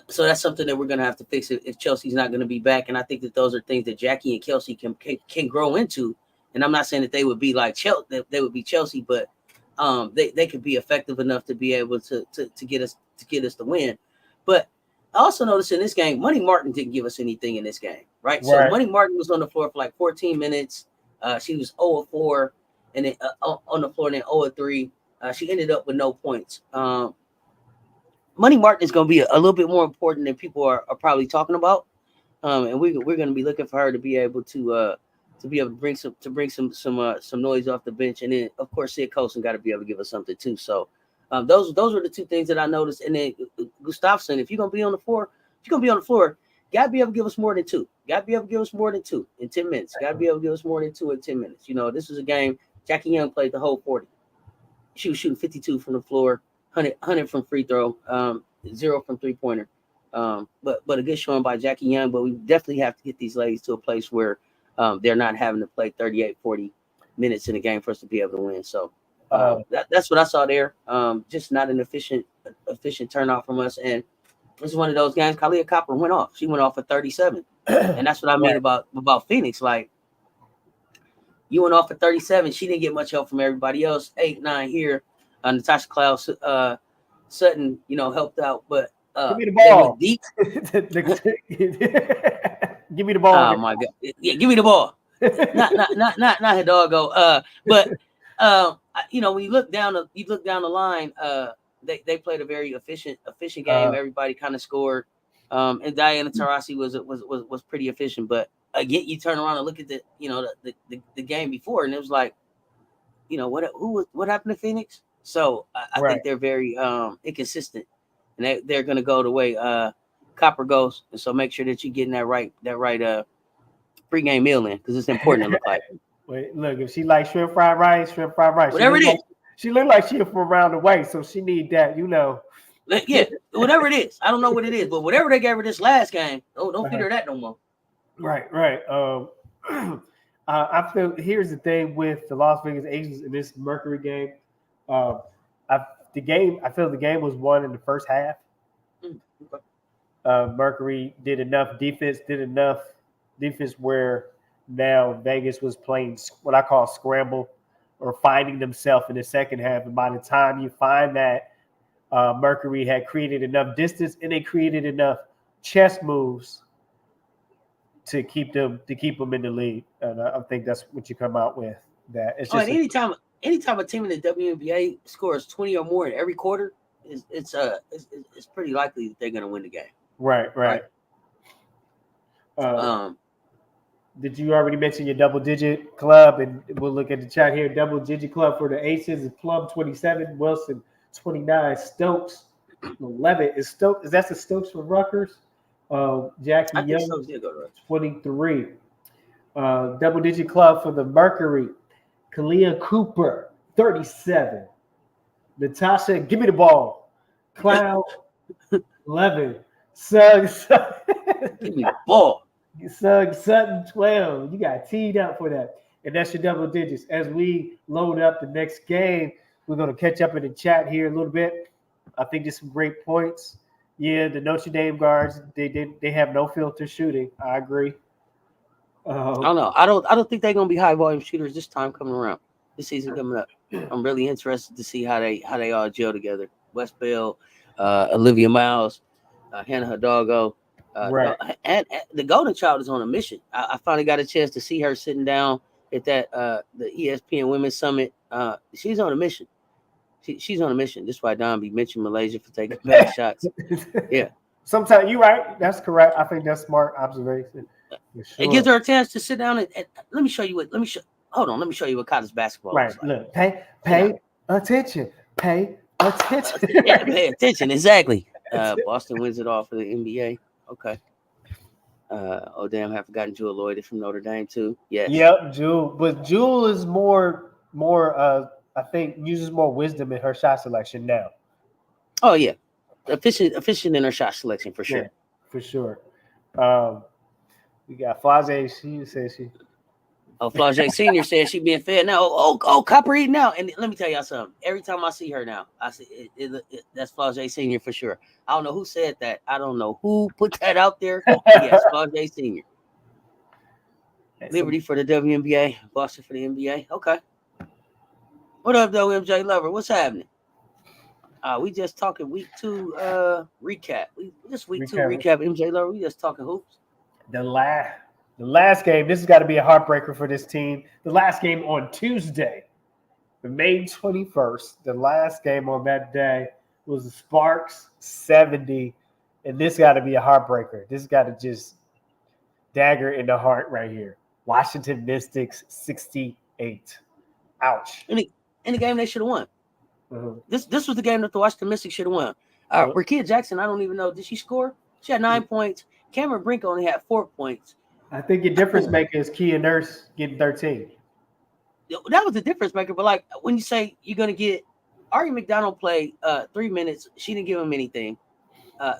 So that's something that we're going to have to fix if Chelsea's not going to be back. And I think that those are things that Jackie and Kelsey can grow into. And I'm not saying that they would be like Chelsea, but they could be effective enough to be able to get us the win. But I also noticed in this game, Money Martin didn't give us anything in this game, right? So Money Martin was on the floor for like 14 minutes. She was 0 of 4, and then on the floor, and then 0 of 3. She ended up with no points. Money Martin is going to be a little bit more important than people are probably talking about. And we're going to be looking for her to be able to be able to bring some noise off the bench, and then of course Sid Colson got to be able to give us something too. So those were the two things that I noticed. And then Gustafsson, if you're going to be on the floor, got to be able to give us more than two. Got to be able to give us more than two in 10 minutes. Got to be able to give us more than two in 10 minutes. You know, this was a game. Jackie Young played the whole 40. She was shooting 52 from the floor, 100 from free throw, 0 from three-pointer. But a good showing by Jackie Young. But we definitely have to get these ladies to a place where they're not having to play 38, 40 minutes in a game for us to be able to win. So that's what I saw there. Just not an efficient turnout from us. And this is one of those games. Kalia Copper went off. She went off for 37. And that's what I mean about Phoenix. Like, you went off for 37. She didn't get much help from everybody else. 8, 9 here. Natasha Cloud Sutton, helped out. But give me the ball. Deep. Give me the ball. Oh my God! Yeah, give me the ball. not Hidalgo. But when you look down the line, they played a very efficient game. Everybody kind of scored. And Diana Taurasi was pretty efficient. But again, you turn around and look at the game before, and it was like, what happened to Phoenix? So I think they're very inconsistent, and they're going to go the way Copper goes. And so make sure that you're getting that right pregame meal in, because it's important to look like. Wait, look, if she likes shrimp fried rice. Whatever it is. She looked like she from around the way, so she need that, Yeah, whatever it is. I don't know what it is, but whatever they gave her this last game, don't feed her that no more. Right. I feel here's the thing with the Las Vegas Aces in this Mercury game. I feel the game was won in the first half. Okay. Mercury did enough defense where now Vegas was playing what I call scramble, or finding themselves in the second half. And by the time you find that, Mercury had created enough distance and they created enough chess moves to keep them in the lead. And I think that's what you come out with. That it's just anytime a team in the WNBA scores 20 or more in every quarter, it's pretty likely that they're going to win the game. Right. Did you already mention your double-digit club? And we'll look at the chat here. Double-digit club for the Aces is Plum 27, Wilson 29, Stokes 11. Is that the Stokes from Rutgers? Jackie Young 23. Double-digit club for the Mercury, Kalia Cooper 37. Natasha, give me the ball. Cloud 11. Sugg give me the ball. Sutton 12. You got teed up for that. And that's your double digits. As we load up the next game, we're going to catch up in the chat here a little bit. I think there's some great points. Yeah, the Notre Dame guards, they have no filter shooting. I agree. I don't know. I don't think they're going to be high volume shooters this time coming around. This season coming up. I'm really interested to see how they all gel together. West Bell, Olivia Miles, Hannah Hidalgo. Right. And the Golden Child is on a mission. I finally got a chance to see her sitting down at that the ESPN Women's Summit. She's on a mission. She's on a mission. That's why Don be mentioning Malaysia for taking back shots. Yeah. Sometimes you're right. That's correct. I think that's smart observation. Sure. It gives her a chance to sit down and let me show you what college basketball is like. Look, pay attention. Pay attention. Yeah, pay attention. Exactly. Boston wins it all for the NBA. Okay. Oh damn! I've forgotten Jewel Lloyd from Notre Dame too. Yes. Yep, Jewel. But Jewel is more. I think uses more wisdom in her shot selection now. Oh yeah, efficient in her shot selection for sure. Yeah, for sure. We got Flage. She says she. Oh, Flage Senior says she being fed now. Oh, Copper eating now. And let me tell y'all something. Every time I see her now, I see that's Flage Senior for sure. I don't know who said that. I don't know who put that out there. Yes, Flage Senior. Liberty for the WNBA, Boston for the NBA. Okay. What up, though, MJ Lover? What's happening? We just talking week 2 recap. Week 2 recap, MJ Lover. We just talking hoops. The last game, this has got to be a heartbreaker for this team. The last game on Tuesday, May 21st, the last game on that day was the Sparks 70, and this got to be a heartbreaker. This got to just dagger in the heart right here. Washington Mystics 68. Ouch. In the game they should have won. Mhm. This was the game that the Washington Mystics should have won. Rakia Jackson, I don't even know. Did she score? She had 9 points. Cameron Brink only had 4 points. I think the difference maker is Kia Nurse getting 13. That was the difference maker. But like when you say you're gonna get Ari McDonald played 3 minutes, she didn't give him anything.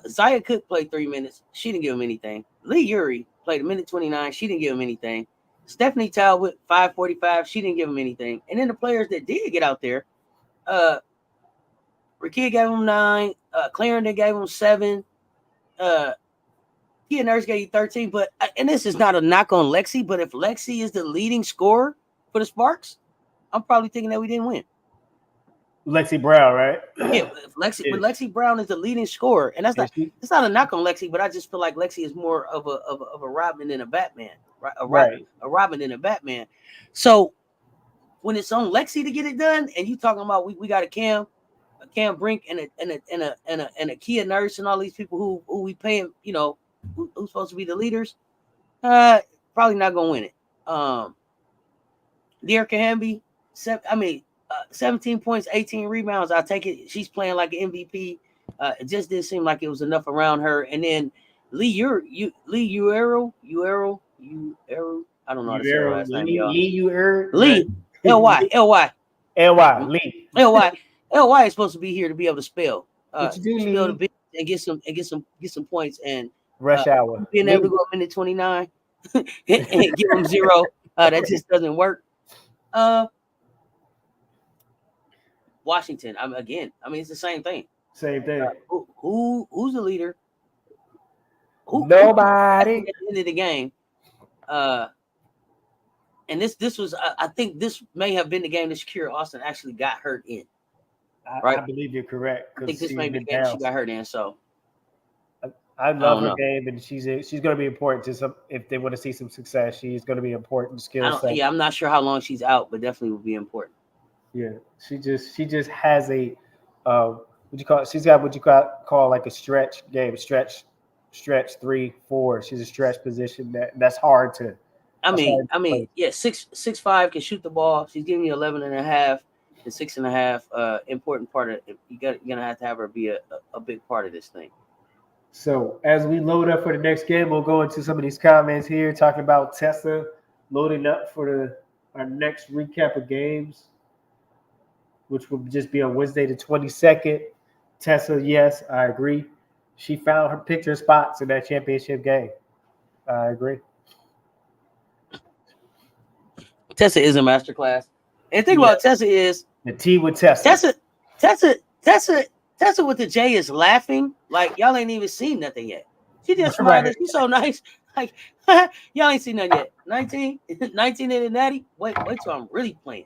Zaya Cook played 3 minutes, she didn't give him anything. Lee Uri played a minute 29, she didn't give him anything. Stephanie Talbot 5:45, she didn't give him anything. And then the players that did get out there, Rakia gave him 9, Clarendon gave him 7, Kia Nurse gave you 13. But and this is not a knock on Lexi, but if Lexi is the leading scorer for the Sparks, I'm probably thinking that we didn't win. Lexi Brown, right? Yeah, Lexi Brown is the leading scorer, and it's not a knock on Lexi, but I just feel like Lexi is more of a Robin than a Batman, right? A Robin than a Batman. So when it's on Lexi to get it done, and you talking about we got a Cam Brink and a Kia Nurse and all these people who we paying, you know, who's supposed to be the leaders, probably not gonna win it. Dearica Hamby, 17 points, 18 rebounds. I take it. She's playing like an MVP. It just didn't seem like it was enough around her. And then Lee Uero. I don't know how to say her last name, y'all. Lee. L-Y. L-Y is supposed to be here to be able to spell. Spell the bit and get some points and rush hour. Being able to go a minute 29 and give them 0. That just doesn't work. Washington. It's the same thing. Same thing. Who's the leader? Nobody. At the end of the game. And this was, I think this may have been the game that Shakira Austin actually got hurt in. Right? I believe you're correct. I think this may be the game she got hurt in. So I love her game, and she's going to be important to some. If they want to see some success, she's going to be important skill set. Yeah, I'm not sure how long she's out, but definitely will be important. Yeah, she just has a what you call it? She's got what you call like a stretch game, stretch 3, 4. She's a stretch position that's hard to. Yeah, 6'5" can shoot the ball. She's giving you 11.5 and 6.5. Important part of it. You're gonna have to have her be a big part of this thing. So as we load up for the next game, we'll go into some of these comments here, talking about Tessa loading up for our next recap of games, which will just be on Wednesday the 22nd. Tessa, yes, I agree. She picked her spots in that championship game. I agree. Tessa is a masterclass. And the thing about Tessa is the T with Tessa. Tessa with the J is laughing like y'all ain't even seen nothing yet. She just smiled. Right. She's so nice. Like y'all ain't seen nothing yet. 19 in the natty. Wait till I'm really playing.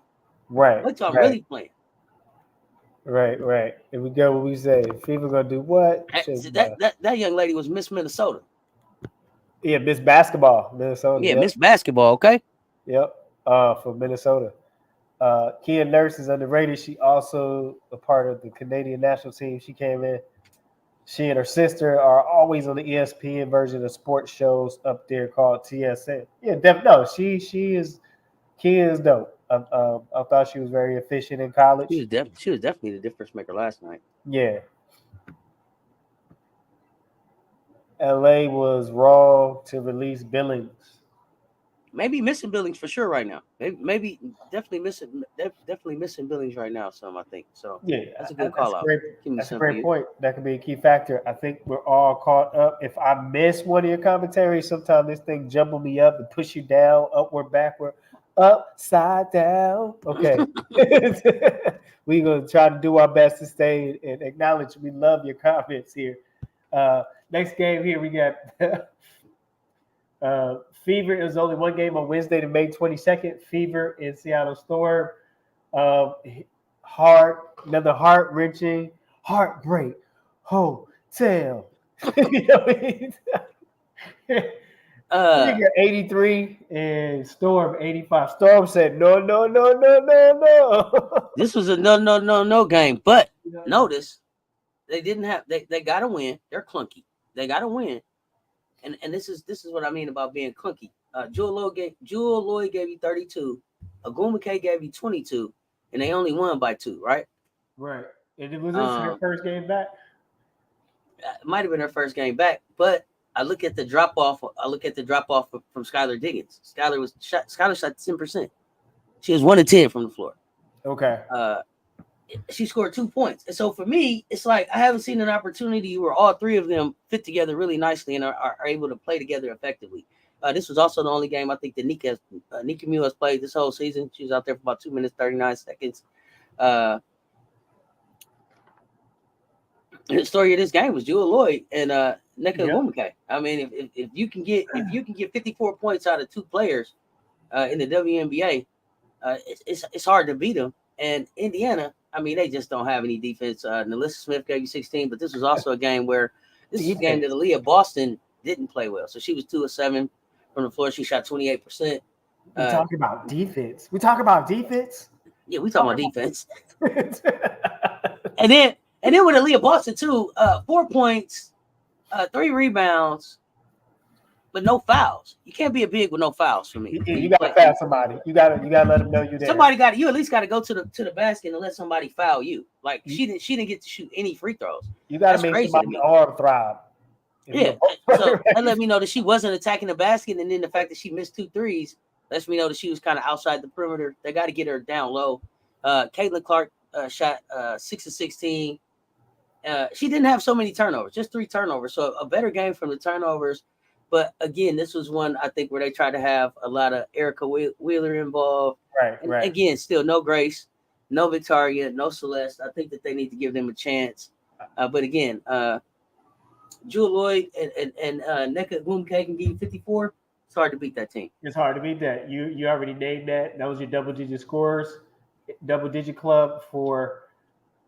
Right. Wait till I'm really playing. Right. And we go what we say. Fever gonna do what? That young lady was Miss Minnesota. Yeah, Miss Basketball, Minnesota. Yeah, Miss Basketball. Okay. Yep. For Minnesota. Kia Nurse is underrated. She also a part of the Canadian national team. She came in. She and her sister are always on the ESPN version of sports shows up there called TSN. Yeah, Kia is dope. I thought she was very efficient in college. She was definitely the difference maker last night. Yeah. LA was wrong to release Billings. Maybe missing Billings for sure right now. Maybe definitely missing Billings right now. I think so. Yeah, that's a good call out. That's a great point. That could be a key factor. I think we're all caught up. If I miss one of your commentaries, sometimes this thing jumble me up and push you down, upward, backward, upside down. Okay, we're gonna try to do our best to stay and acknowledge. We love your comments here. Next game here we got. Fever is only one game on Wednesday to May 22nd. Fever in Seattle Storm. Another heart-wrenching, heartbreak hotel. You know what I mean? 83 and Storm 85. Storm said, no. This was a no game. But notice they didn't have they got to win. They're clunky. They got to win. And this is what I mean about being clunky. Jewel Lloyd gave you 32. Wnba gave you 22, and they only won by 2, right? Right. And was this her first game back? It might have been her first game back, but I look at the drop off. From Skylar Diggins. Skylar shot 10%. She was 1 of 10 from the floor. Okay. She scored 2 points. And so for me, it's like I haven't seen an opportunity where all 3 of them fit together really nicely and are able to play together effectively. This was also the only game I think that Nika Mew has played this whole season. She was out there for about 2 minutes, 39 seconds. The story of this game was Jewel Lloyd and Nneka Wnba. I mean, if you can get 54 points out of 2 players in the WNBA, it's hard to beat them. And Indiana, I mean, they just don't have any defense. Nalissa Smith gave you 16, but this was also a game where this is a game that Aaliyah Boston didn't play well. So she was 2 of 7 from the floor. She shot 28%. We talking about defense. We talk about defense. Yeah, we talking about defense. and then with Aaliyah Boston too, 4 points, 3 rebounds, but no fouls. You can't be a big with no fouls for me. You gotta foul somebody. You gotta let them know you're there. You at least gotta go to the basket and let somebody foul you. Like she didn't get to shoot any free throws. You gotta make somebody's arm thrive. Yeah. So that let me know that she wasn't attacking the basket, and then the fact that she missed 2 threes lets me know that she was kind of outside the perimeter. They got to get her down low. Caitlin Clark shot 6 of 16. She didn't have so many turnovers, just 3 turnovers. So a better game from the turnovers. But again, this was one I think where they tried to have a lot of Erica Wheeler involved. Right. Again, still no Grace, no Victoria, no Celeste. I think that they need to give them a chance. But again, Jewel Lloyd and Nneka Wnba can give you 54. It's hard to beat that team. It's hard to beat that. You already named that. That was your double-digit scores, double-digit club for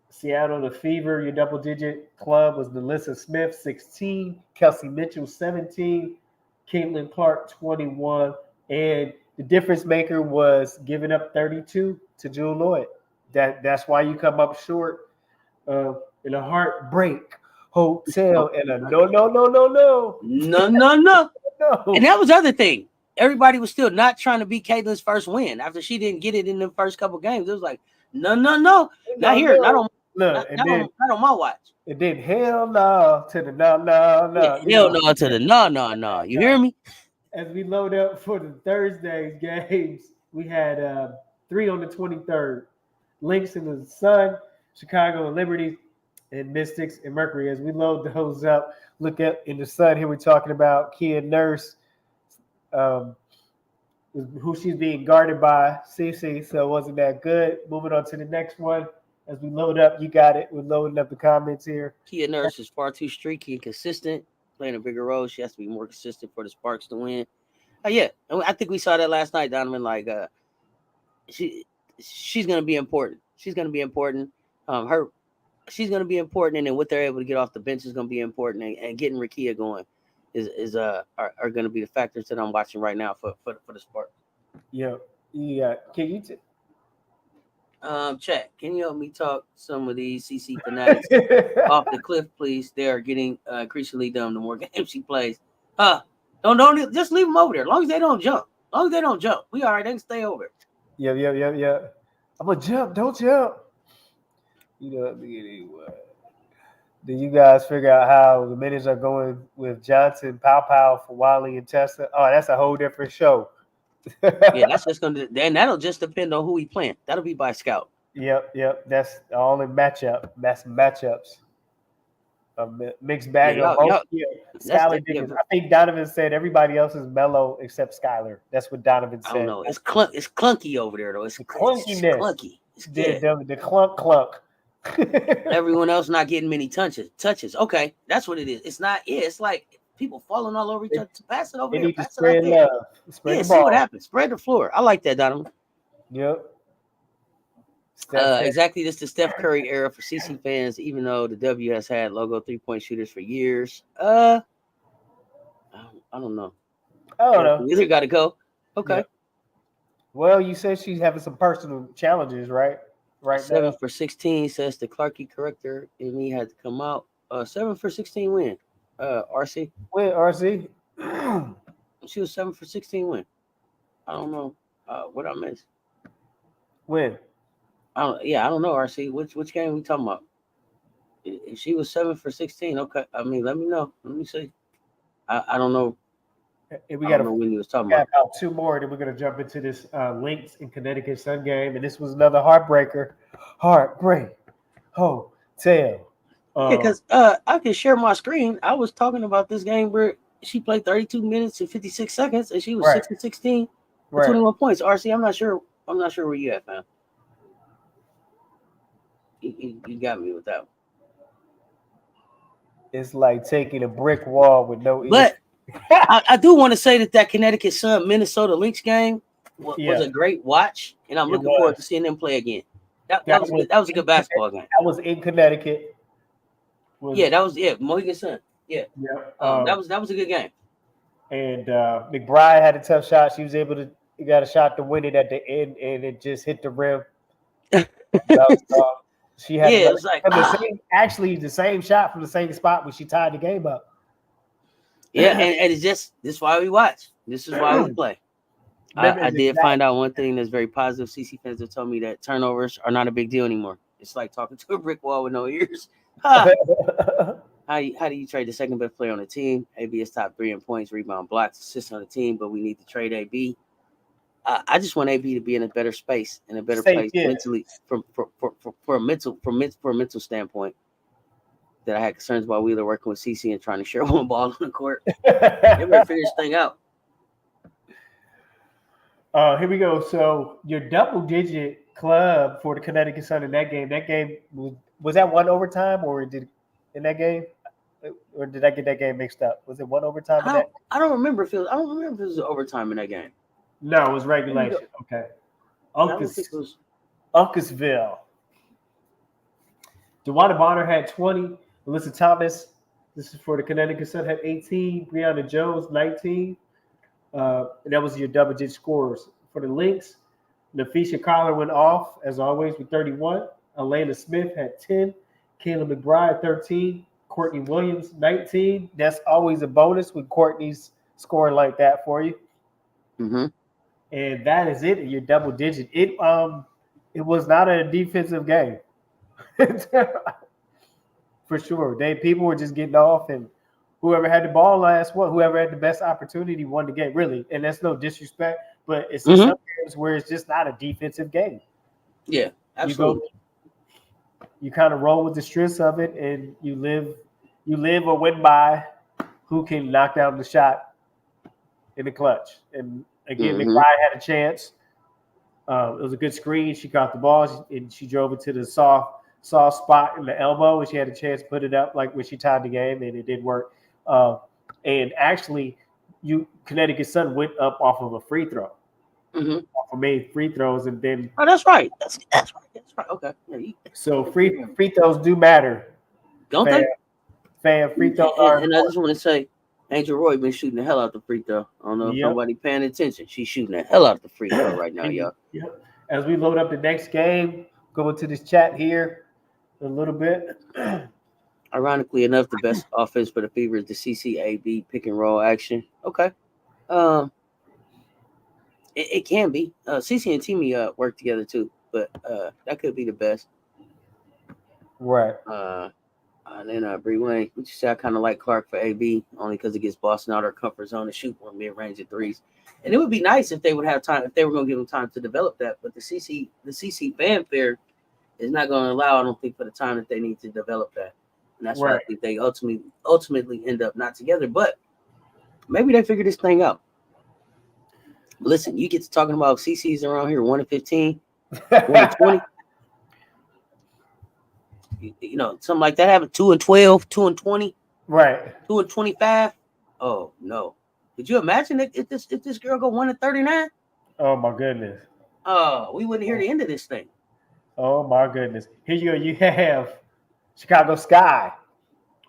Seattle. The Fever, your double-digit club was Nalissa Smith, 16, Kelsey Mitchell, 17, Caitlin Clark, 21, and the difference maker was giving up 32 to Jewel Lloyd. That's why you come up short in a heartbreak hotel and a no. And that was the other thing. Everybody was still not trying to beat Caitlin's first win after she didn't get it in the first couple games. It was like no, not here, not on my watch. It did hell no to the no. Yeah, hell no to the no. You hear me? As we load up for the Thursday's games, we had 3 on the 23rd. Lynx and the Sun, Chicago and Liberty, and Mystics and Mercury. As we load those up, look at in the Sun here, we're talking about Kia Nurse, who she's being guarded by CC, so it wasn't that good. Moving on to the next one. As we load up, you got it. We're loading up the comments here. Kia Nurse is far too streaky and consistent, playing a bigger role. She has to be more consistent for the Sparks to win. Yeah, I think we saw that last night, Donovan. Like, she's going to be important. She's going to be important. She's going to be important, and then what they're able to get off the bench is going to be important. And getting Rakia going are going to be the factors that I'm watching right now for the Sparks. Yeah. Can you? Chat. Can you help me talk some of these CC fanatics off the cliff, please? They are getting increasingly dumb the more games she plays. Don't just leave them over there. As long as they don't jump. We all right. They can stay over. Yeah. I'm gonna jump. Don't jump. Anyway. Did you guys figure out how the minutes are going with Johnson, Pow for Wiley and Tessa? Oh, that's a whole different show. Yeah, that's just gonna. Then that'll just depend on who we playing. That'll be by scout. Yep. That's the only matchup. That's matchups. A mixed bag of both. Skylar Diggins. I think Donovan said everybody else is mellow except Skylar. That's what Donovan said. I don't know. It's clunky over there though. It's clunkiness. It's clunky. The clunk. Everyone else not getting many touches. Okay, that's what it is. It's not. Yeah, it's like people falling all over each other to pass it over there. They need to spread love. Spread the ball. See what happens. Spread the floor. I like that, Donovan. Yep. Exactly. This is the Steph Curry era for CC fans, even though the W has had logo 3-point shooters for years. I don't know. Either got to go. Okay. Yeah. Well, you said she's having some personal challenges, right? right 7 now. for 16 says the Clarky corrector in me had to come out. 7 for 16 win. RC. Win, RC. She was 7 for 16 win. I don't know. What I missed. Win. I don't know, RC. Which game we talking about? If she was 7 for 16, okay. I mean, let me know. Let me see. I don't know. And we I got don't know when you was talking got about. about two more, then we're gonna jump into this Lynx in Connecticut Sun game, and this was another heartbreaker. Heartbreak hotel. Yeah, because I can share my screen. I was talking about this game where she played 32 minutes and 56 seconds, and she was Right, 6 and 16 for right. 21 points. RC, I'm not sure. I'm not sure where you at, fam. You got me with that one. It's like taking a brick wall with no issue. But I do want to say that Connecticut Sun Minnesota Lynx game was Yeah, a great watch, and I'm it looking forward to was. seeing them play again. That That was a was good. That was a in good basketball game. That was in Connecticut. Yeah, that was Mohegan Sun. Yeah, Yeah. that was a good game. And McBride had a tough shot. She was able to got a shot to win it at the end, and it just hit the rim. She had Yeah, it another, was like from the same shot from the same spot when she tied the game up. yeah, and it's just this is why we watch. This is why we play. I did find out one thing that's very positive. CC fans have told me that turnovers are not a big deal anymore. It's like talking to a brick wall with no ears. How do you trade the second best player on the team? AB is top 3 in points, rebound, blocks, assists on the team, but we need to trade AB. I just want AB to be in a better space, in a better place mentally, for a mental standpoint. That I had concerns about Wheeler working with CC and trying to share one ball on the court. They better figure this thing out. Here we go. So your double-digit club for the Connecticut Sun in that game was that one overtime or did in that game? Or did I get that game mixed up? Was it one overtime in that? I don't remember if it was overtime in that game. No, it was regulation. Okay. Uncasville. DeWanda Bonner had 20. Alyssa Thomas, this is for the Connecticut Sun, had 18. Brianna Jones, 19. And that was your double-digit scores. For the Lynx, Nafisha Collar went off, as always, with 31. Elena Smith had 10. Kayla McBride, 13. Courtney Williams, 19. That's always a bonus when Courtney's scoring like that for you. Mm-hmm. And that is it. Your double-digit. It was not a defensive game. For sure. People were just getting off, and whoever had the ball whoever had the best opportunity won the game, really. And that's no disrespect, but it's some games where it's just not a defensive game. Yeah, absolutely. You kind of roll with the stress of it, and you live or win by who can knock down the shot in the clutch. And again, McBride had a chance. It was a good screen. She caught the ball, and she drove it to the soft spot in the elbow, and she had a chance to put it up like when she tied the game, and it did work. And actually, Connecticut Sun went up off of a free throw. Off of made free throws, and then that's right. That's right. Okay. Yeah, so free throws do matter. Don't they? Fan free throws are. And I just want to say, Angel Roy been shooting the hell out the free throw. I don't know if nobody paying attention. She's shooting the hell out the free throw right now, y'all. Yep. As we load up the next game, go into this chat here a little bit. Ironically enough, the best offense for the Fever is the CCAB pick and roll action. Okay. It can be. CC and Timmy work together too, but that could be the best. Right. And then Bree Wayne, which you say I kind of like Clark for AB only because it gets Boston out of their comfort zone to shoot more mid-range at threes. And it would be nice if they would have time, if they were going to give them time to develop that. But the CC fanfare is not going to allow, I don't think, for the time that they need to develop that. And that's why I think they ultimately end up not together. But maybe they figure this thing out. Listen, you get to talking about CC's around here 1-15, 1-20. You know, something like that happened. 2-12, 2-20, right? 2-25. Oh no! Could you imagine if this girl go 1-39? Oh my goodness! Oh, we wouldn't hear the end of this thing. Oh my goodness! Here you go. You have Chicago Sky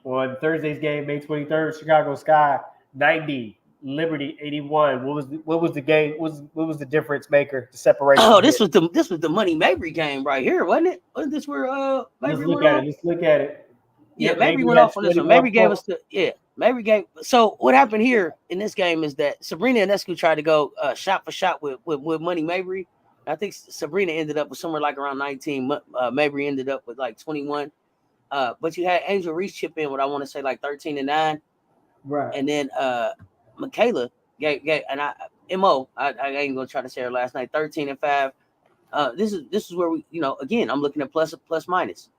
on Thursday's game, May 23rd. Chicago Sky 90, Liberty 81. What was the game? What was the difference maker? The separation. Oh, this was the Money Mabry game right here, wasn't it? Wasn't this where Let's Mabry look went at off? it. Let's look at it. Yeah, Yep, Mabry Mabry went had off on this one. 21 Mabry gave us points. Mabry gave. So what happened here in this game is that Sabrina Ionescu tried to go shot for shot with Money Mabry. I think Sabrina ended up with somewhere like around 19. Mabry ended up with like 21. But you had Angel Reese chip in what I want to say like 13 and 9. Right. And then Michaela gave and I ain't gonna try to say her last night, 13 and 5. This is where we, again, I'm looking at plus minus.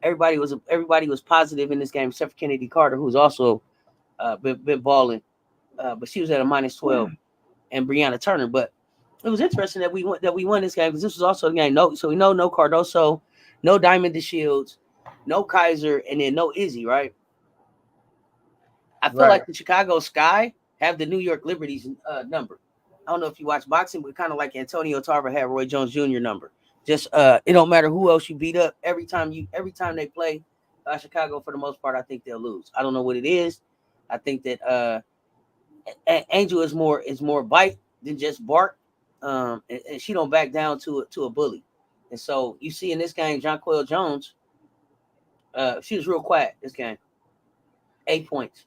Everybody was positive in this game except for Kennedy Carter, who's also been balling, but she was at a minus 12, and Brianna Turner. But it was interesting that we won this game because this was also a game. So we know no Cardoso, no Diamond DeShields, no Kaiser, and then no Izzy. Right? I feel like the Chicago Sky have the New York Liberty's number. I don't know if you watch boxing, but kind of like Antonio Tarver had Roy Jones Jr. number. Just it don't matter who else you beat up. Every time they play Chicago, for the most part, I think they'll lose. I don't know what it is. I think that Angel is more bite than just bark, and she don't back down to a bully. And so you see in this game, Jonquel Jones, she was real quiet this game. 8 points.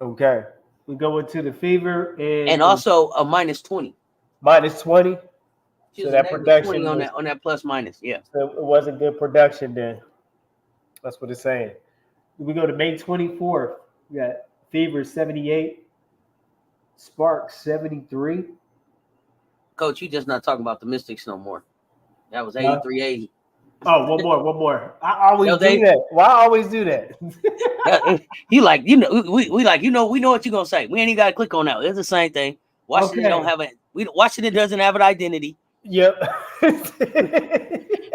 Okay, we go into the Fever and also a minus 20. Minus 20. So that production on that plus minus, yeah. So it wasn't good production then. That's what it's saying. We go to May 24th. We got Fever 78, Sparks 73. Coach, you just not talking about the Mystics no more. That was 83-80. Oh, one more. I always do that. Why I always do that? We know what you're gonna say. We ain't even gotta click on that. It's the same thing. Washington doesn't have an identity. Yep.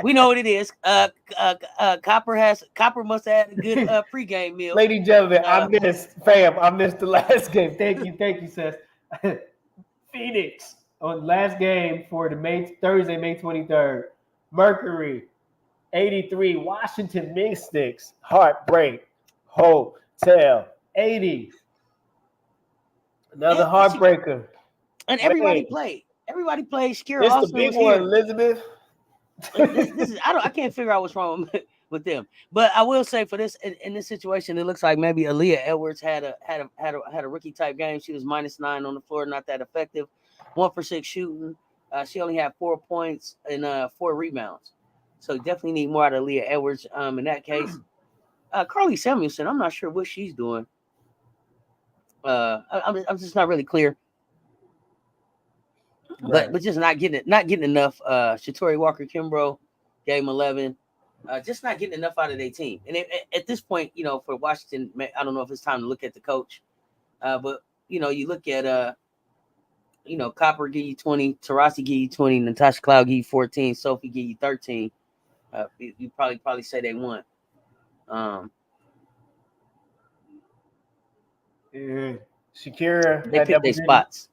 We know what it is. Copper must have had a good pregame meal. Ladies and gentlemen, I missed the last game. Thank you, Seth. Phoenix on last game for the Thursday, May 23rd. Mercury 83, Washington Mystics, Heartbreak Hotel 80. Another heartbreaker. And everybody played. Everybody played. Shakira This Austin the big was one, here. Elizabeth. This is I can't figure out what's wrong with them. But I will say for this in this situation, it looks like maybe Aaliyah Edwards had a rookie type game. She was minus 9 on the floor, not that effective. 1 for 6 shooting. She only had 4 points and 4 rebounds. So definitely need more out of Aaliyah Edwards. In that case, Carly Samuelson, I'm not sure what she's doing. I'm just not really clear. Right. But just not getting enough. Shatori Walker-Kimbrough, game 11, just not getting enough out of their team. And at this point, for Washington, I don't know if it's time to look at the coach, but you look at Copper give you 20, Taurasi give you 20, Natasha Cloud give you 14, Sophie give you 13. You probably say they won. Shakira, they picked their spots.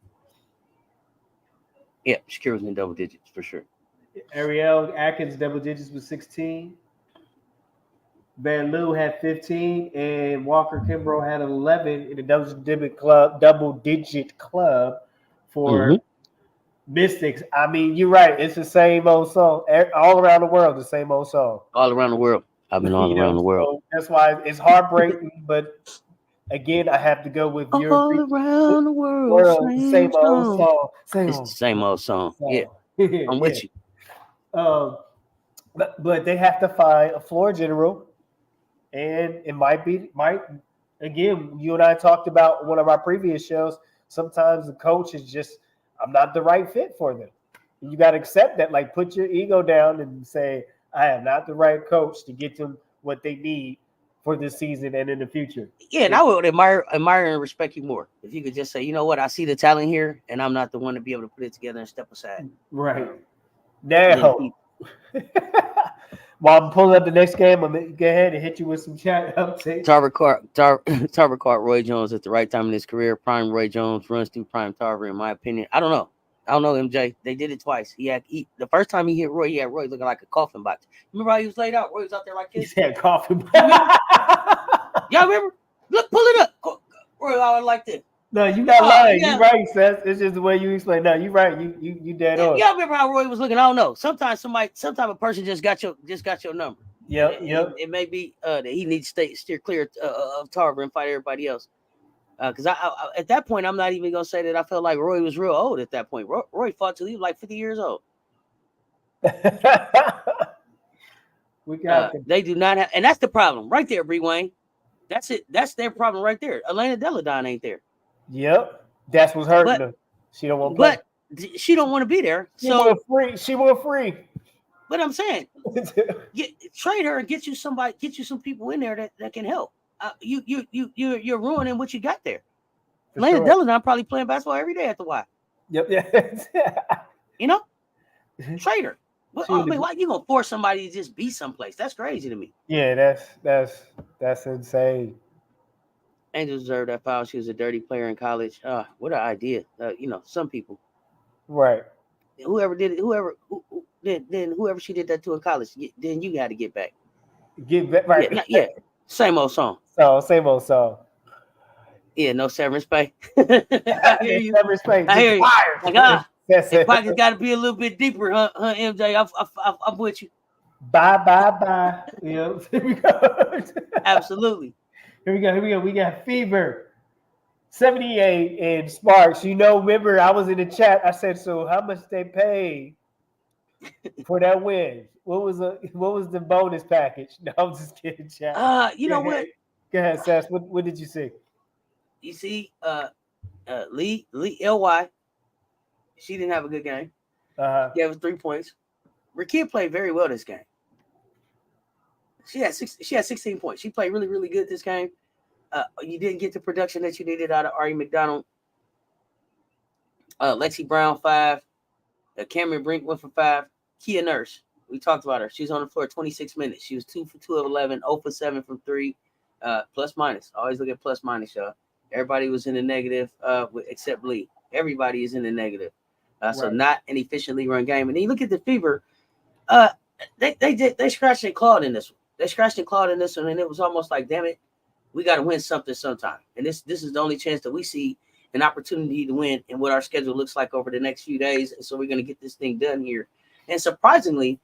Yeah, Shakira was in double digits for sure. Ariel Atkins double digits with 16. Van Loo had 15, and Walker-Kimbrough had 11 in the double digit club for Mystics. I mean, you're right. It's the same old song all around the world. The same old song. All around the world. I've been all around the world. So that's why it's heartbreaking. But again, I have to go with all around the world. Same old song. It's the same old song. Yeah, I'm with you. But they have to find a floor general, and it might again. You and I talked about one of our previous shows. Sometimes the coach is just, I'm not the right fit for them. You got to accept that. Like, put your ego down and say, I am not the right coach to get them what they need for this season and in the future. Yeah, and I would admire and respect you more if you could just say, you know what, I see the talent here, and I'm not the one to be able to put it together and step aside. Right. Now, while I'm pulling up the next game, I'm going to go ahead and hit you with some chat updates. Tarver caught Roy Jones at the right time in his career. Prime Roy Jones runs through prime Tarver, in my opinion. I don't know, MJ. They did it twice. The first time he hit Roy, he had Roy looking like a coffin box. Remember how he was laid out? Roy was out there like this. He said coffin box. Y'all remember? Look, pull it up. Roy out like this. No, you not Oh, lying. yeah. You right, Seth. It's just the way you explain. No, you right. You dead on. Y'all remember how Roy was looking? I don't know. Sometimes some type of person just got your number. Yep. It may be that he needs to steer clear of Tarver and fight everybody else. Because I at that point, I'm not even gonna say that I felt like Roy was real old at that point. Roy fought till he was like 50 years old. We got They do not have, and that's the problem right there, Bree Wayne. That's it. That's their problem right there. Elena Deladon ain't there. Yep. That's what's hurting her. She don't want to play. But she don't want to be there. She want free. She want free. But I'm saying, trade her and get you some people in there that can help. You're ruining what you got there. Elena Deladon probably playing basketball every day at the Y. Yep. Yeah. You know, trade her. Why you gonna force somebody to just be someplace? That's crazy to me. Yeah, that's insane. Angel deserved that foul. She was a dirty player in college. What an idea. Some people. Right. Whoever did it, then whoever she did that to in college, then you got to get back. Get back, right? Yeah. Same old song. Same old song. Yeah, no severance pay. I hear you. Severance pay. I hear you. Like, the pockets got to be a little bit deeper, huh, MJ? I'm with you. Bye. Yeah. Here we go. Absolutely. Here we go. We got Fever 78 and Sparks. Remember I was in the chat. I said, so how much they paid for that win? What was the bonus package? No, I'm just kidding, chat. You know what? Go ahead, Sass. What did you see? You see, Lee Ly. She didn't have a good game. Gave us 3 points. Rakia played very well this game. She had 16 points. She played really, really good this game. You didn't get the production that you needed out of Ari McDonald. Lexi Brown 5. Cameron Brink went for 5. Kia Nurse, we talked about her. She was on the floor 26 minutes. She was 2 for 2 of 11, 0 for 7 from 3. Plus minus. Always look at plus minus, y'all. Everybody was in the negative except Lee. Everybody is in the negative. So not an efficiently run game. And then you look at the Fever. They scratched and clawed in this one. And it was almost like, damn it, we got to win something sometime. And this is the only chance that we see an opportunity to win and what our schedule looks like over the next few days. And so we're going to get this thing done here. And surprisingly,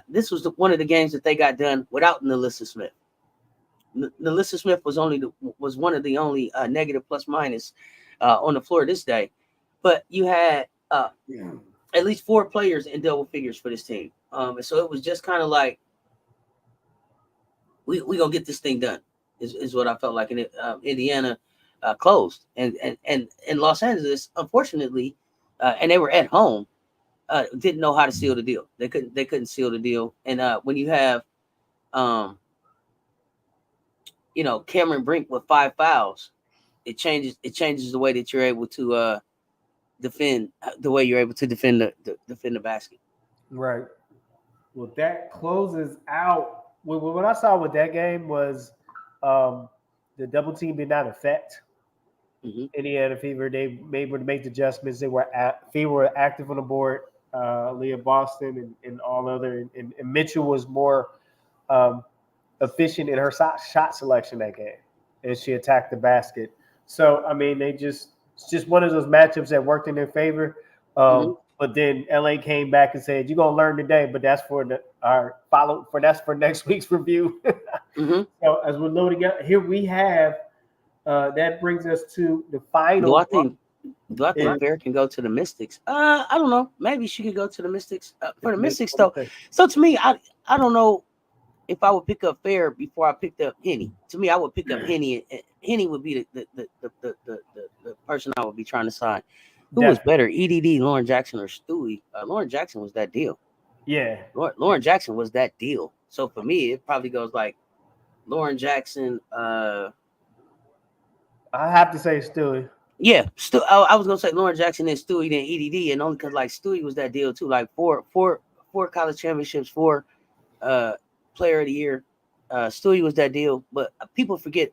this was one of the games that they got done without Nalissa Smith. Nalissa Smith was one of the only negative plus minus on the floor this day. But you had at least 4 players in double figures for this team. And so it was just kind of like, we gonna get this thing done is what I felt like. And Indiana closed, and Los Angeles, unfortunately, and they were at home, didn't know how to seal the deal. They couldn't seal the deal. And when you have Cameron Brink with 5 fouls, it changes the way that you're able to defend the basket. Right. Well, that closes out. What I saw with that game was the double team did not affect Indiana Fever. They able to make the adjustments. Fever were active on the board. Leah Boston and all other and Mitchell was more efficient in her shot selection that game, and she attacked the basket. So I mean, it's just one of those matchups that worked in their favor. But then LA came back and said, "You're gonna learn today, but that's for that's for next week's review." So as we're loading up here, we have that brings us to the final. Do I think Bear can go to the Mystics? I don't know. Maybe she could go to the Mystics. For the Mystics, though. So to me, I don't know if I would pick up Fair before I picked up Henny. To me, I would pick up Henny. Henny would be the person I would be trying to sign. Who was better, EDD, Lauren Jackson, or Stewie? Lauren Jackson was that deal. Yeah. Lauren Jackson was that deal. So for me, it probably goes like Lauren Jackson. I have to say Stewie. Yeah, I was gonna say Lauren Jackson and Stewie, then EDD, and only because like Stewie was that deal too. Like four college championships, 4 player of the year. Stewie was that deal, but people forget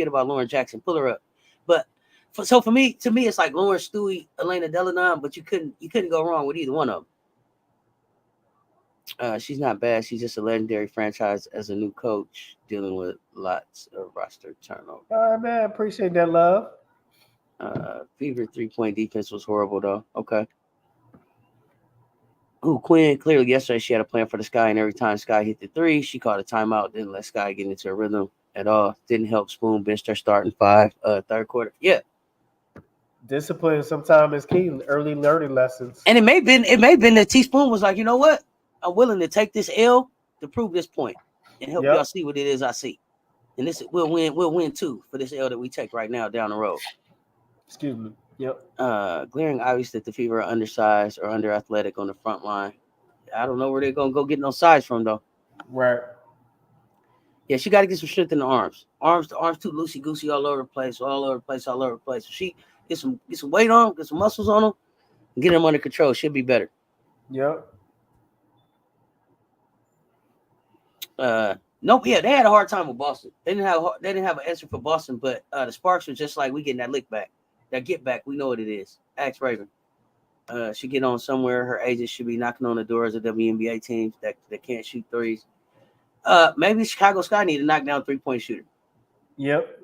about Lauren Jackson. Pull her up, but. So for me, it's like Lauren, Stewie, Elena Deladon, but you couldn't go wrong with either one of them. She's not bad. She's just a legendary franchise as a new coach dealing with lots of roster turnover. All right, man. Appreciate that love. Fever 3-point defense was horrible though. Okay. Quinn, clearly yesterday she had a plan for the Sky, and every time Sky hit the three, she called a timeout, didn't let Sky get into a rhythm at all. Didn't help Spoon bench her starting five, third quarter. Yeah. Discipline sometimes is key. Early learning lessons. And it may have been that T Spoon was like, you know what? I'm willing to take this L to prove this point and help y'all see what it is I see. And this we'll win too for this L that we take right now down the road. Excuse me. Yep. Glaring obvious that the Fever are undersized or under athletic on the front line. I don't know where they're gonna go get no size from though. Right. Yeah, she got to get some strength in the arms. The arms too loosey goosey all over the place. If she get some weight on, get some muscles on them, and get them under control, she'll be better. Yep. Nope. Yeah, they had a hard time with Boston. They didn't have an answer for Boston, but the Sparks were just like, we getting that lick back, that get back. We know what it is. Ask Raven. Should get on somewhere. Her agent should be knocking on the doors of WNBA teams that can't shoot threes. Maybe Chicago Sky need to knock down 3-point shooter. Yep.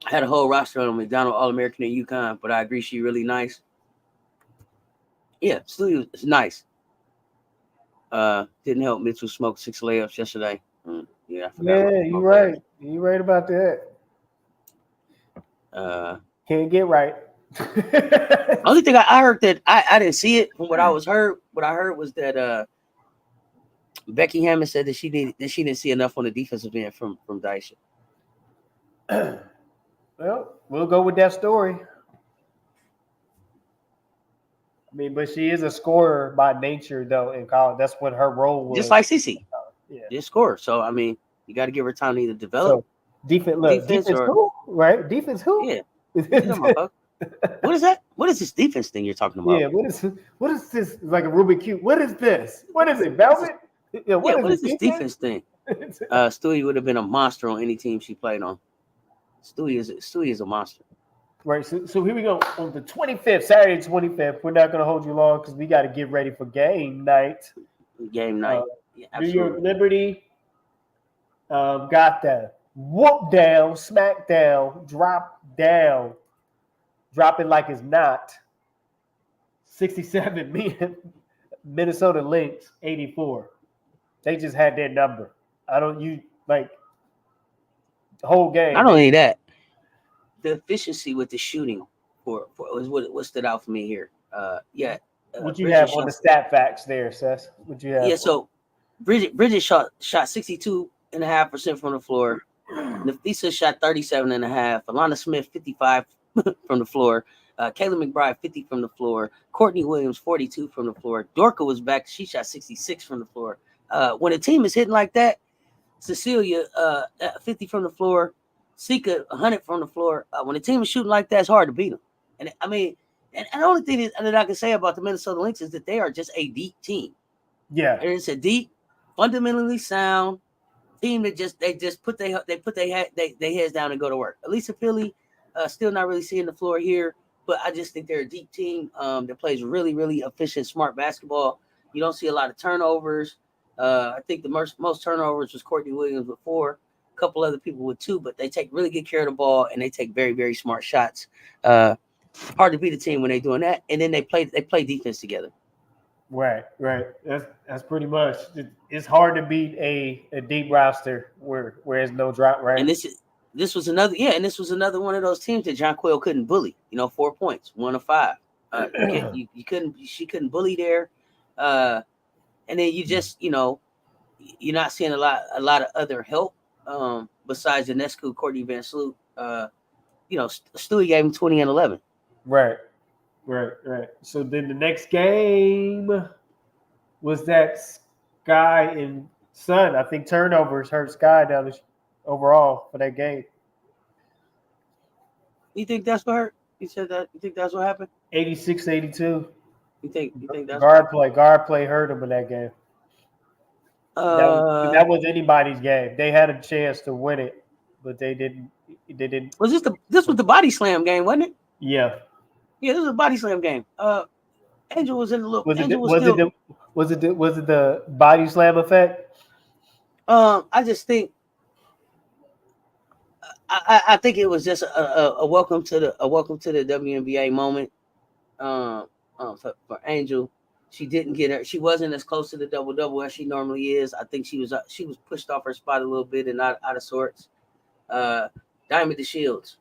Had a whole roster on McDonald All-American at UConn, but I agree she really nice. Yeah, still is nice. Didn't help Mitchell smoke 6 layups yesterday. Yeah, I forgot. Yeah, you're right. You're right about that. Can't get right. Only thing I heard that I didn't see it from what I heard. What I heard was that Becky Hammond said that she didn't see enough on the defensive end from Daisha. Well, we'll go with that story. I mean, but she is a scorer by nature, though, in college. That's what her role was. Just like Cece. Yeah. Just score. So, I mean, you got to give her time to either develop. So, defense who? Right? Defense who? Yeah. What is that? What is this defense thing you're talking about? Yeah, what is this? It's like a Rubik's Cube. What is this? What is it, Velvet? Yeah, what is this defense thing? Stewie would have been a monster on any team she played on. Stewie is a monster. Right, so here we go. On the 25th, Saturday 25th, we're not going to hold you long because we got to get ready for game night. Yeah, New York Liberty got the whoop down, smack down, drop down, dropping like it's not. 67 Minnesota Lynx, 84. They just had their number. The whole game. Not only that, the efficiency with the shooting for was what stood out for me here. What you have on the stat facts there, Seth? What you have? Yeah, so Bridget shot 62.5% from the floor. Nafisa shot 37.5%. Alana Smith 55 from the floor. Kayla McBride 50 from the floor. Courtney Williams 42 from the floor. Dorka was back. She shot 66 from the floor. When a team is hitting like that, Cecilia 50 from the floor. Sika 100 from the floor. When a team is shooting like that, it's hard to beat them. And I mean, and the only thing that I can say about the Minnesota Lynx is that they are just a deep team. Yeah, it's a deep, fundamentally sound team that they put their heads down and go to work. Elisa Philly, still not really seeing the floor here, but I just think they're a deep team that plays really, really efficient, smart basketball. You don't see a lot of turnovers. I think the most turnovers was Courtney Williams with 4. A couple other people with 2, but they take really good care of the ball and they take very, very smart shots. Hard to beat a team when they're doing that, and then they play defense together. Right. That's pretty much. It's hard to beat a deep roster where there's no drop. Right. And this was another one of those teams that John Quill couldn't bully. 4 points, 1 of 5. She couldn't bully there. And then you just you're not seeing a lot of other help. Besides Ionescu, Courtney Van Sloot, Stewie gave him 20 and 11. Right. So then the next game was that Sky and Sun. I think turnovers hurt Sky down overall for that game. You think that's what hurt? You said that? You think that's what happened? 86-82. You think that's guard play hurt them in that game. That was anybody's game. They had a chance to win it, but they didn't. Was this was the body slam game, wasn't it? Yeah. Yeah, this was a body slam game. Angel was in the look. Was it the body slam effect? I just think I think it was just a welcome to the WNBA moment. For Angel, she didn't get her. She wasn't as close to the double double as she normally is. I think she was pushed off her spot a little bit and out of sorts. Diamond the Shields,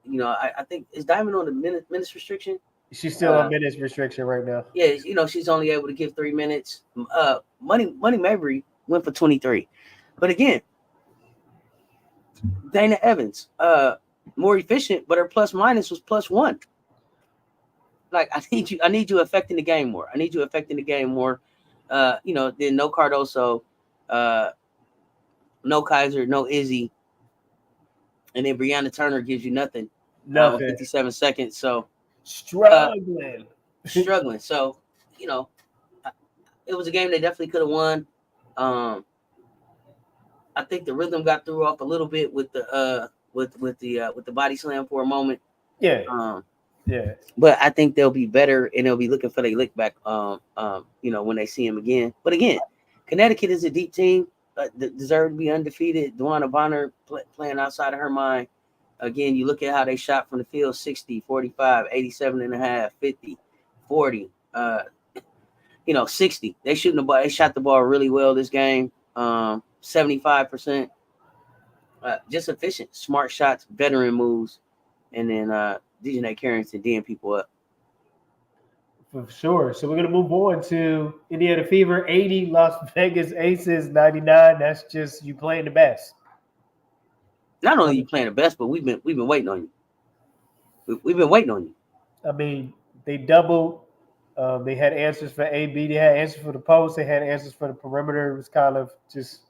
I think is Diamond on the minutes restriction. She's still on minutes restriction right now. Yeah, she's only able to give 3 minutes. Money Mabry went for 23, but again, Dana Evans, more efficient, but her plus minus was +1. Like I need you affecting the game more. Then no Cardoso, no Kaiser, no Izzy, and then Brianna Turner gives you nothing. 57 seconds. So struggling. So it was a game they definitely could have won. I think the rhythm got threw off a little bit with the body slam for a moment. Yeah. Yeah. But I think they'll be better and they'll be looking for their lick back when they see him again. But again, Connecticut is a deep team, deserve to be undefeated. Dwana Bonner playing outside of her mind. Again, you look at how they shot from the field: 60, 45, 87.5, 50, 40, 60. They shooting the ball, they shot the ball really well this game. 75%. Just efficient, smart shots, veteran moves, and then Dejanay Carrington D'ing people up. For sure. So we're going to move on to Indiana Fever 80, Las Vegas Aces 99. That's just you playing the best. Not only you playing the best, but we've been waiting on you. We've been waiting on you. I mean, they doubled. They had answers for AB. They had answers for the post. They had answers for the perimeter. It was kind of just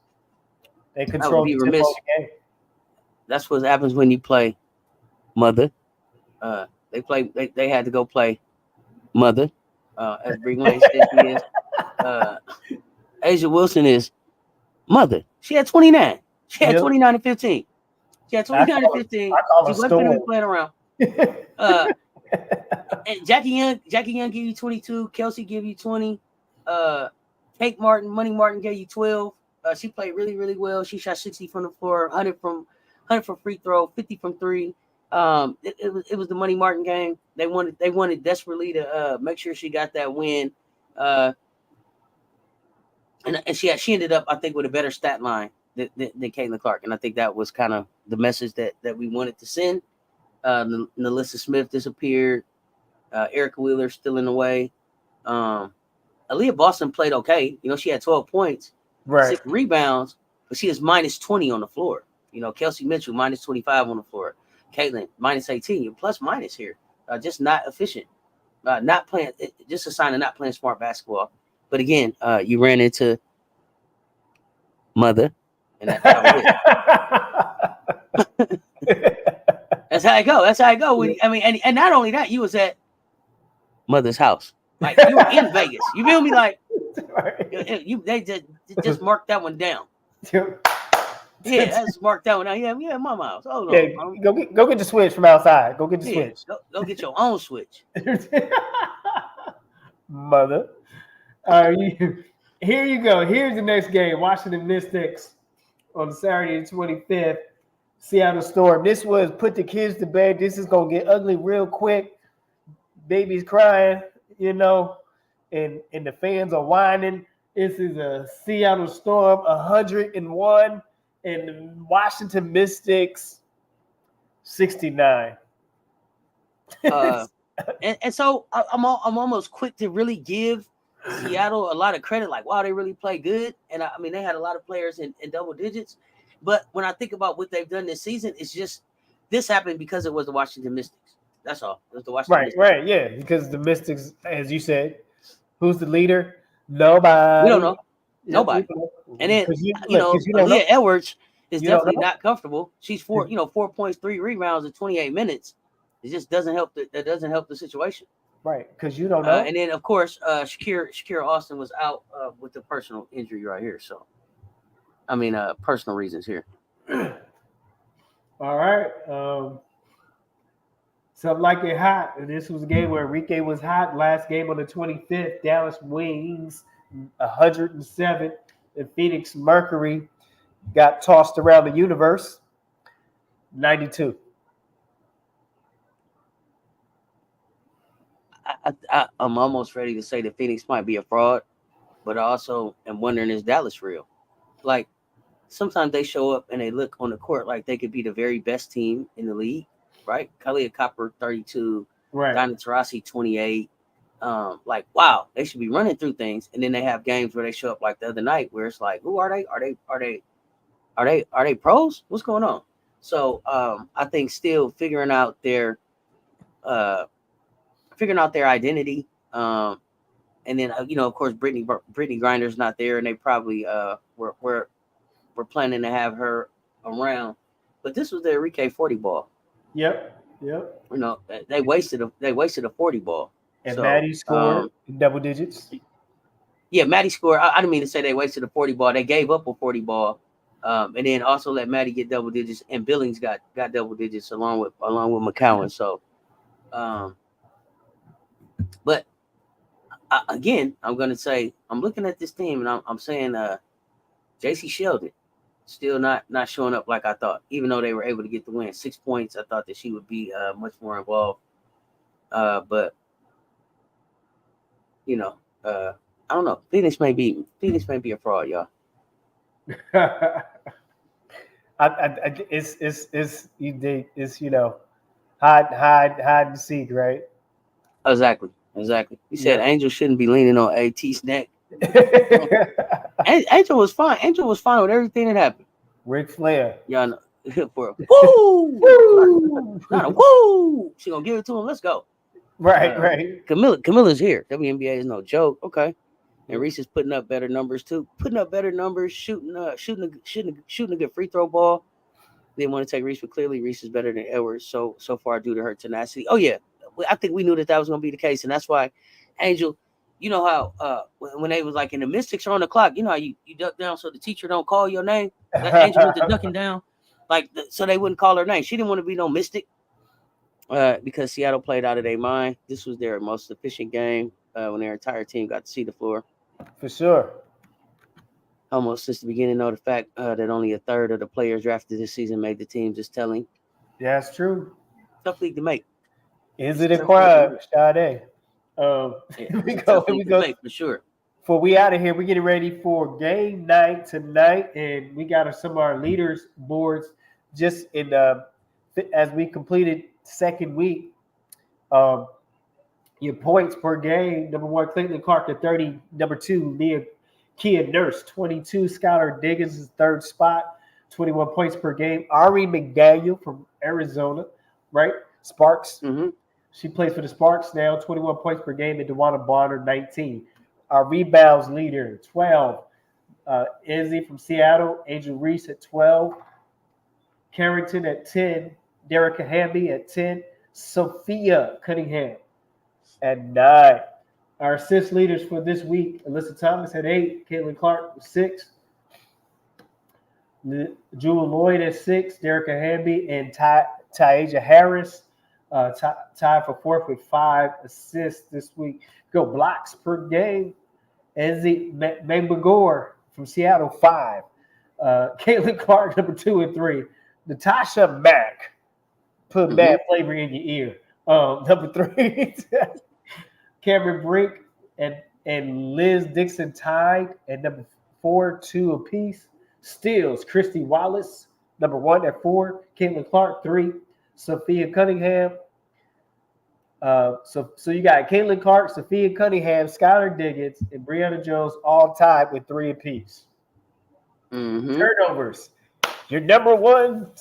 they controlled the tempo of the game. That's what happens when you play Mother. They had to go play Mother. As Brie Wayne said she is. Asia Wilson is Mother. She had 29. She had 29 and 15. She had 29 and 15. She wasn't going to be playing around. And Jackie Young gave you 22. Kelsey gave you 20. Kate Martin, Money Martin gave you 12. She played really, really well. She shot 60 from the floor, 100 from free throw, 50 from 3. It was the Money Martin game. They wanted desperately to make sure she got that win. And she ended up, I think, with a better stat line than Caitlin Clark. And I think that was kind of the message that we wanted to send. Nalissa Smith disappeared. Erica Wheeler still in the way. Aaliyah Boston played okay. She had 12 points, 6 rebounds, but she is minus 20 on the floor. Kelsey Mitchell minus 25 on the floor. Caitlin minus 18. You're plus minus here. Just not efficient. Not playing. Just a sign of not playing smart basketball. But again, you ran into Mother, and that's how it is. That's how it go. And not only that, you was at Mother's house. Like you were in Vegas. You feel me? Like they just marked that one down. Yeah, that's marked that one down. Yeah, Mama house. Hold on. Go get the switch from outside. Go get the switch. Go get your own switch. Mother. All right, here you go. Here's the next game. Washington Mystics on Saturday the 25th. Seattle Storm. This was put the kids to bed. This is going to get ugly real quick. Baby's crying, and the fans are whining. This is a Seattle Storm 101 and the Washington Mystics 69. And so I'm almost quick to really give Seattle a lot of credit. Like, wow, they really play good. And they had a lot of players in double digits. But when I think about what they've done this season, it's just this happened because it was the Washington Mystics. That's all. It was the Washington Mystics. Right, yeah. Because the Mystics, as you said, who's the leader? Nobody. We don't know. Nobody. And then Aaliyah Edwards is definitely not comfortable. She's 4 points, 3 rebounds in 28 minutes. It just doesn't help. That doesn't help the situation. Right, because you don't know. And then of course, Shakira Austin was out with a personal injury right here. So, personal reasons here. All right. Something like it hot. And this was a game where Enrique was hot. Last game on the 25th, Dallas Wings 107. And Phoenix Mercury got tossed around the universe. 92. I'm almost ready to say that Phoenix might be a fraud, but I also am wondering, is Dallas real? Like, sometimes they show up and they look on the court like they could be the very best team in the league, right? Kalia Copper, 32, Right. Diamond Taurasi, 28. Like, wow, they should be running through things. And then they have games where they show up like the other night where it's like, who are they? Are they pros? What's going on? So I think still figuring out their identity. And then of course Brittany Griner's not there, and they probably were planning to have her around. But this was the Enrique 40 ball. Yep. They wasted a 40 ball. And So, Maddie scored in double digits. Yeah, Maddie scored. I didn't mean to say they wasted a 40 ball. They gave up a 40 ball. And then also let Maddie get double digits, and Billings got double digits along with McCowan. So, but again, I'm gonna say I'm looking at this team, and I'm saying J.C. Sheldon still not showing up like I thought. Even though they were able to get the win, 6 points, I thought that she would be much more involved. But I don't know. Phoenix may be a fraud, y'all. It's hide and seek, right? Exactly. You said Angel shouldn't be leaning on AT's neck. Angel was fine. Angel was fine with everything that happened. Ric Flair. Y'all know. For a woo! Not a woo! She gonna give it to him. Let's go. Right. Camilla's here. WNBA is no joke. Okay. And Reese is putting up better numbers too. Shooting a good free throw ball. Didn't want to take Reese, but clearly Reese is better than Edwards so far due to her tenacity. Oh yeah, I think we knew that was going to be the case, and that's why Angel. You know how when they was like in the Mystics are on the clock, you know how you duck down so the teacher don't call your name. That Angel was ducking down, so they wouldn't call her name. She didn't want to be no Mystic. Because Seattle played out of their mind. This was their most efficient game when their entire team got to see the floor. For sure. Almost since the beginning, though, the fact that only a third of the players drafted this season made the team just telling. Yeah, it's true. Tough league to make. Is it a crime, Sade? Here we go. Make, for sure. Before we out of here, we're getting ready for game night tonight, and we got some of our leaders boards just in as we completed second week. Your points per game: number 1, Caitlin Clark at 30. Number 2, Kia Nurse, 22. Skylar Diggins is third spot, 21 points per game. Ari McDaniel from Arizona, right? Sparks. Mm-hmm. She plays for the Sparks now, 21 points per game. And DeWanna Bonner, 19. Our rebounds leader, 12. Izzy from Seattle. Angel Reese at 12. Carrington at 10. Derek Hamby at 10. Sophia Cunningham at 9. Our assist leaders for this week: Alyssa Thomas at 8. Caitlin Clark at 6. Jewel Lloyd at 6. Derek Hamby and Taija Harris tied for 4th with 5 assists this week. Go blocks per game: Izzy Magbagor from Seattle, 5. Caitlin Clark, number 2 and 3. Natasha Mack, put bad flavor in your ear. Number 3. Cameron Brink and Liz Dixon tied at number 4, 2 apiece. Steals: Christy Wallace, number 1 at 4. Caitlin Clark, 3. Sophia Cunningham. So you got Caitlin Clark, Sophia Cunningham, Skylar Diggins, and Brianna Jones all tied with 3 apiece. Mm-hmm. Turnovers: your number 1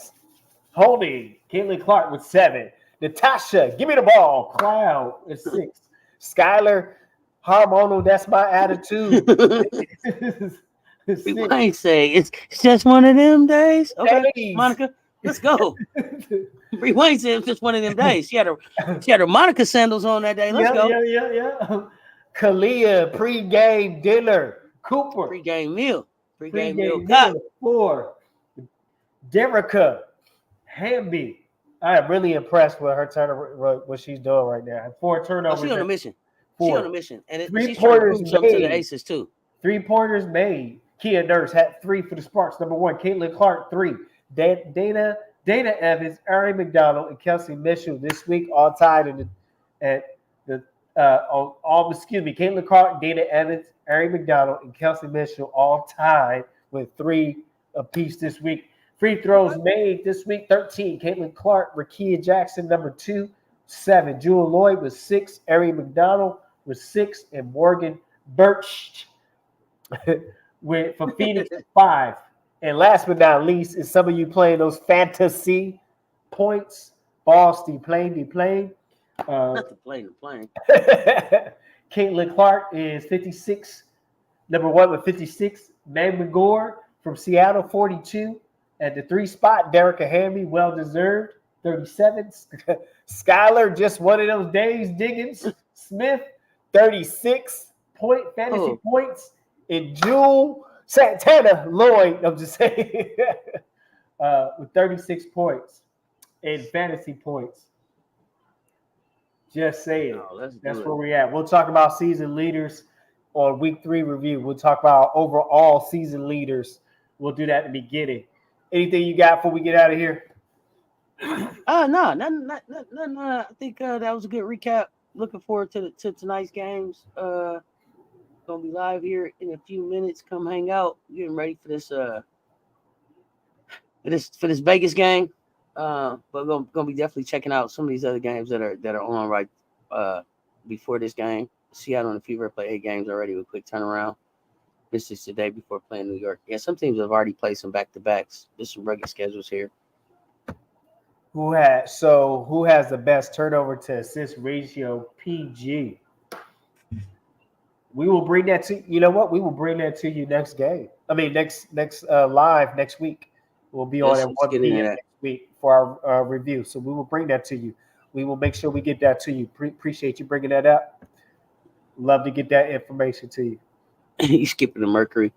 holding Caitlin Clark with 7. Natasha, give me the ball. Cloud with 6. Skylar Hormonal, that's my attitude. I ain't say it's just one of them days. Okay, Days. Monica, let's go. Bree Wayne said it's just one of them days. She had her Monica sandals on that day. Let's go. Yeah. Kalia, pre-game dinner. Cooper. Pre-game meal. Pre-game meal. Dinner. 4. Derica Hamby. I am really impressed with her turnover, what she's doing right now. 4 turnovers. She's on a mission. 4. She's on a mission. And she's 3 trying to pointers prove something to the made. Aces, too. 3 pointers made. Kia Nurse had 3 for the Sparks. Number 1, Caitlin Clark, 3. Dana Dana Evans, Ari McDonald, and Kelsey Mitchell this week all tied Caitlin Clark, Dana Evans, Ari McDonald, and Kelsey Mitchell all tied with 3 apiece this week. Free throws made this week, 13. Caitlin Clark, Rakia Jackson, number 2, 7. Jewel Lloyd with 6. Ari McDonald with 6. And Morgan Birch from Phoenix 5. And last but not least, is some of you playing those fantasy points. Boss, be playing. Not the plane. Caitlin Clark is 56, number 1 with 56. Meg McGore from Seattle, 42. At the 3 spot, Derica Hamby, well-deserved, 37. Skylar, just one of those days. Diggins Smith, 36 fantasy points. And Jewel Santana Lloyd, I'm just saying, with 36 points in fantasy points. Just saying. That's where we're at. We'll talk about season leaders on week 3 review. We'll talk about overall season leaders. We'll do that in the beginning. Anything you got before we get out of here? No. I think that was a good recap. Looking forward to tonight's games. Gonna be live here in a few minutes. Come hang out. Getting ready for this Vegas game. But gonna be definitely checking out some of these other games that are on right before this game. Seattle and the Fever play 8 games already with quick turnaround. This is today before playing New York. Yeah, some teams have already played some back-to-backs. There's some rugged schedules here. Who has the best turnover to assist ratio? PG. We will bring that to you. Know what? We will bring that to you next game. I mean, next live next week. We'll be on at 1 p.m. next week for our review. So we will bring that to you. We will make sure we get that to you. Appreciate you bringing that up. Love to get that information to you. You skipping the Mercury.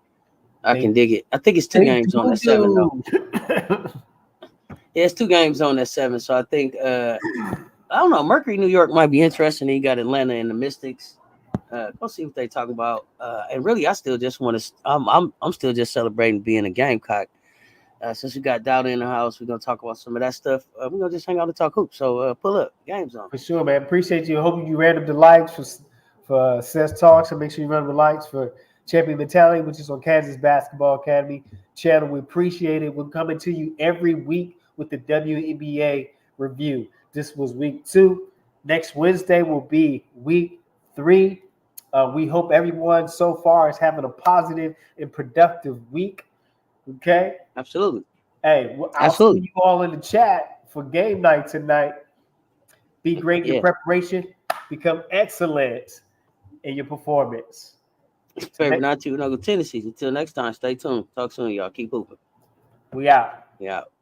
I can dig it. I think it's 2 games on that 7 though. Yeah, it's 2 games on that 7. So I think I don't know. Mercury, New York might be interesting. You got Atlanta and the Mystics. Go see what they talk about. And really, I still just want to. I'm still just celebrating being a Gamecock. Since we got Dowd in the house, we're gonna talk about some of that stuff. We're gonna just hang out and talk hoops. So pull up, games on. For sure, man. Appreciate you. I hope you ran up the likes for Seth Talks. So make sure you run the likes for Champion Mentality, which is on Kansas Basketball Academy channel. We appreciate it. We're coming to you every week with the WNBA review. This was week 2. Next Wednesday will be week 3. We hope everyone so far is having a positive and productive week. Okay? Absolutely. Hey, I'll see you all in the chat for game night tonight. Be great in your preparation. Become excellent in your performance. Favorite not to go Tennessee. Until next time, stay tuned. Talk soon, y'all. Keep hooping. We out. We out.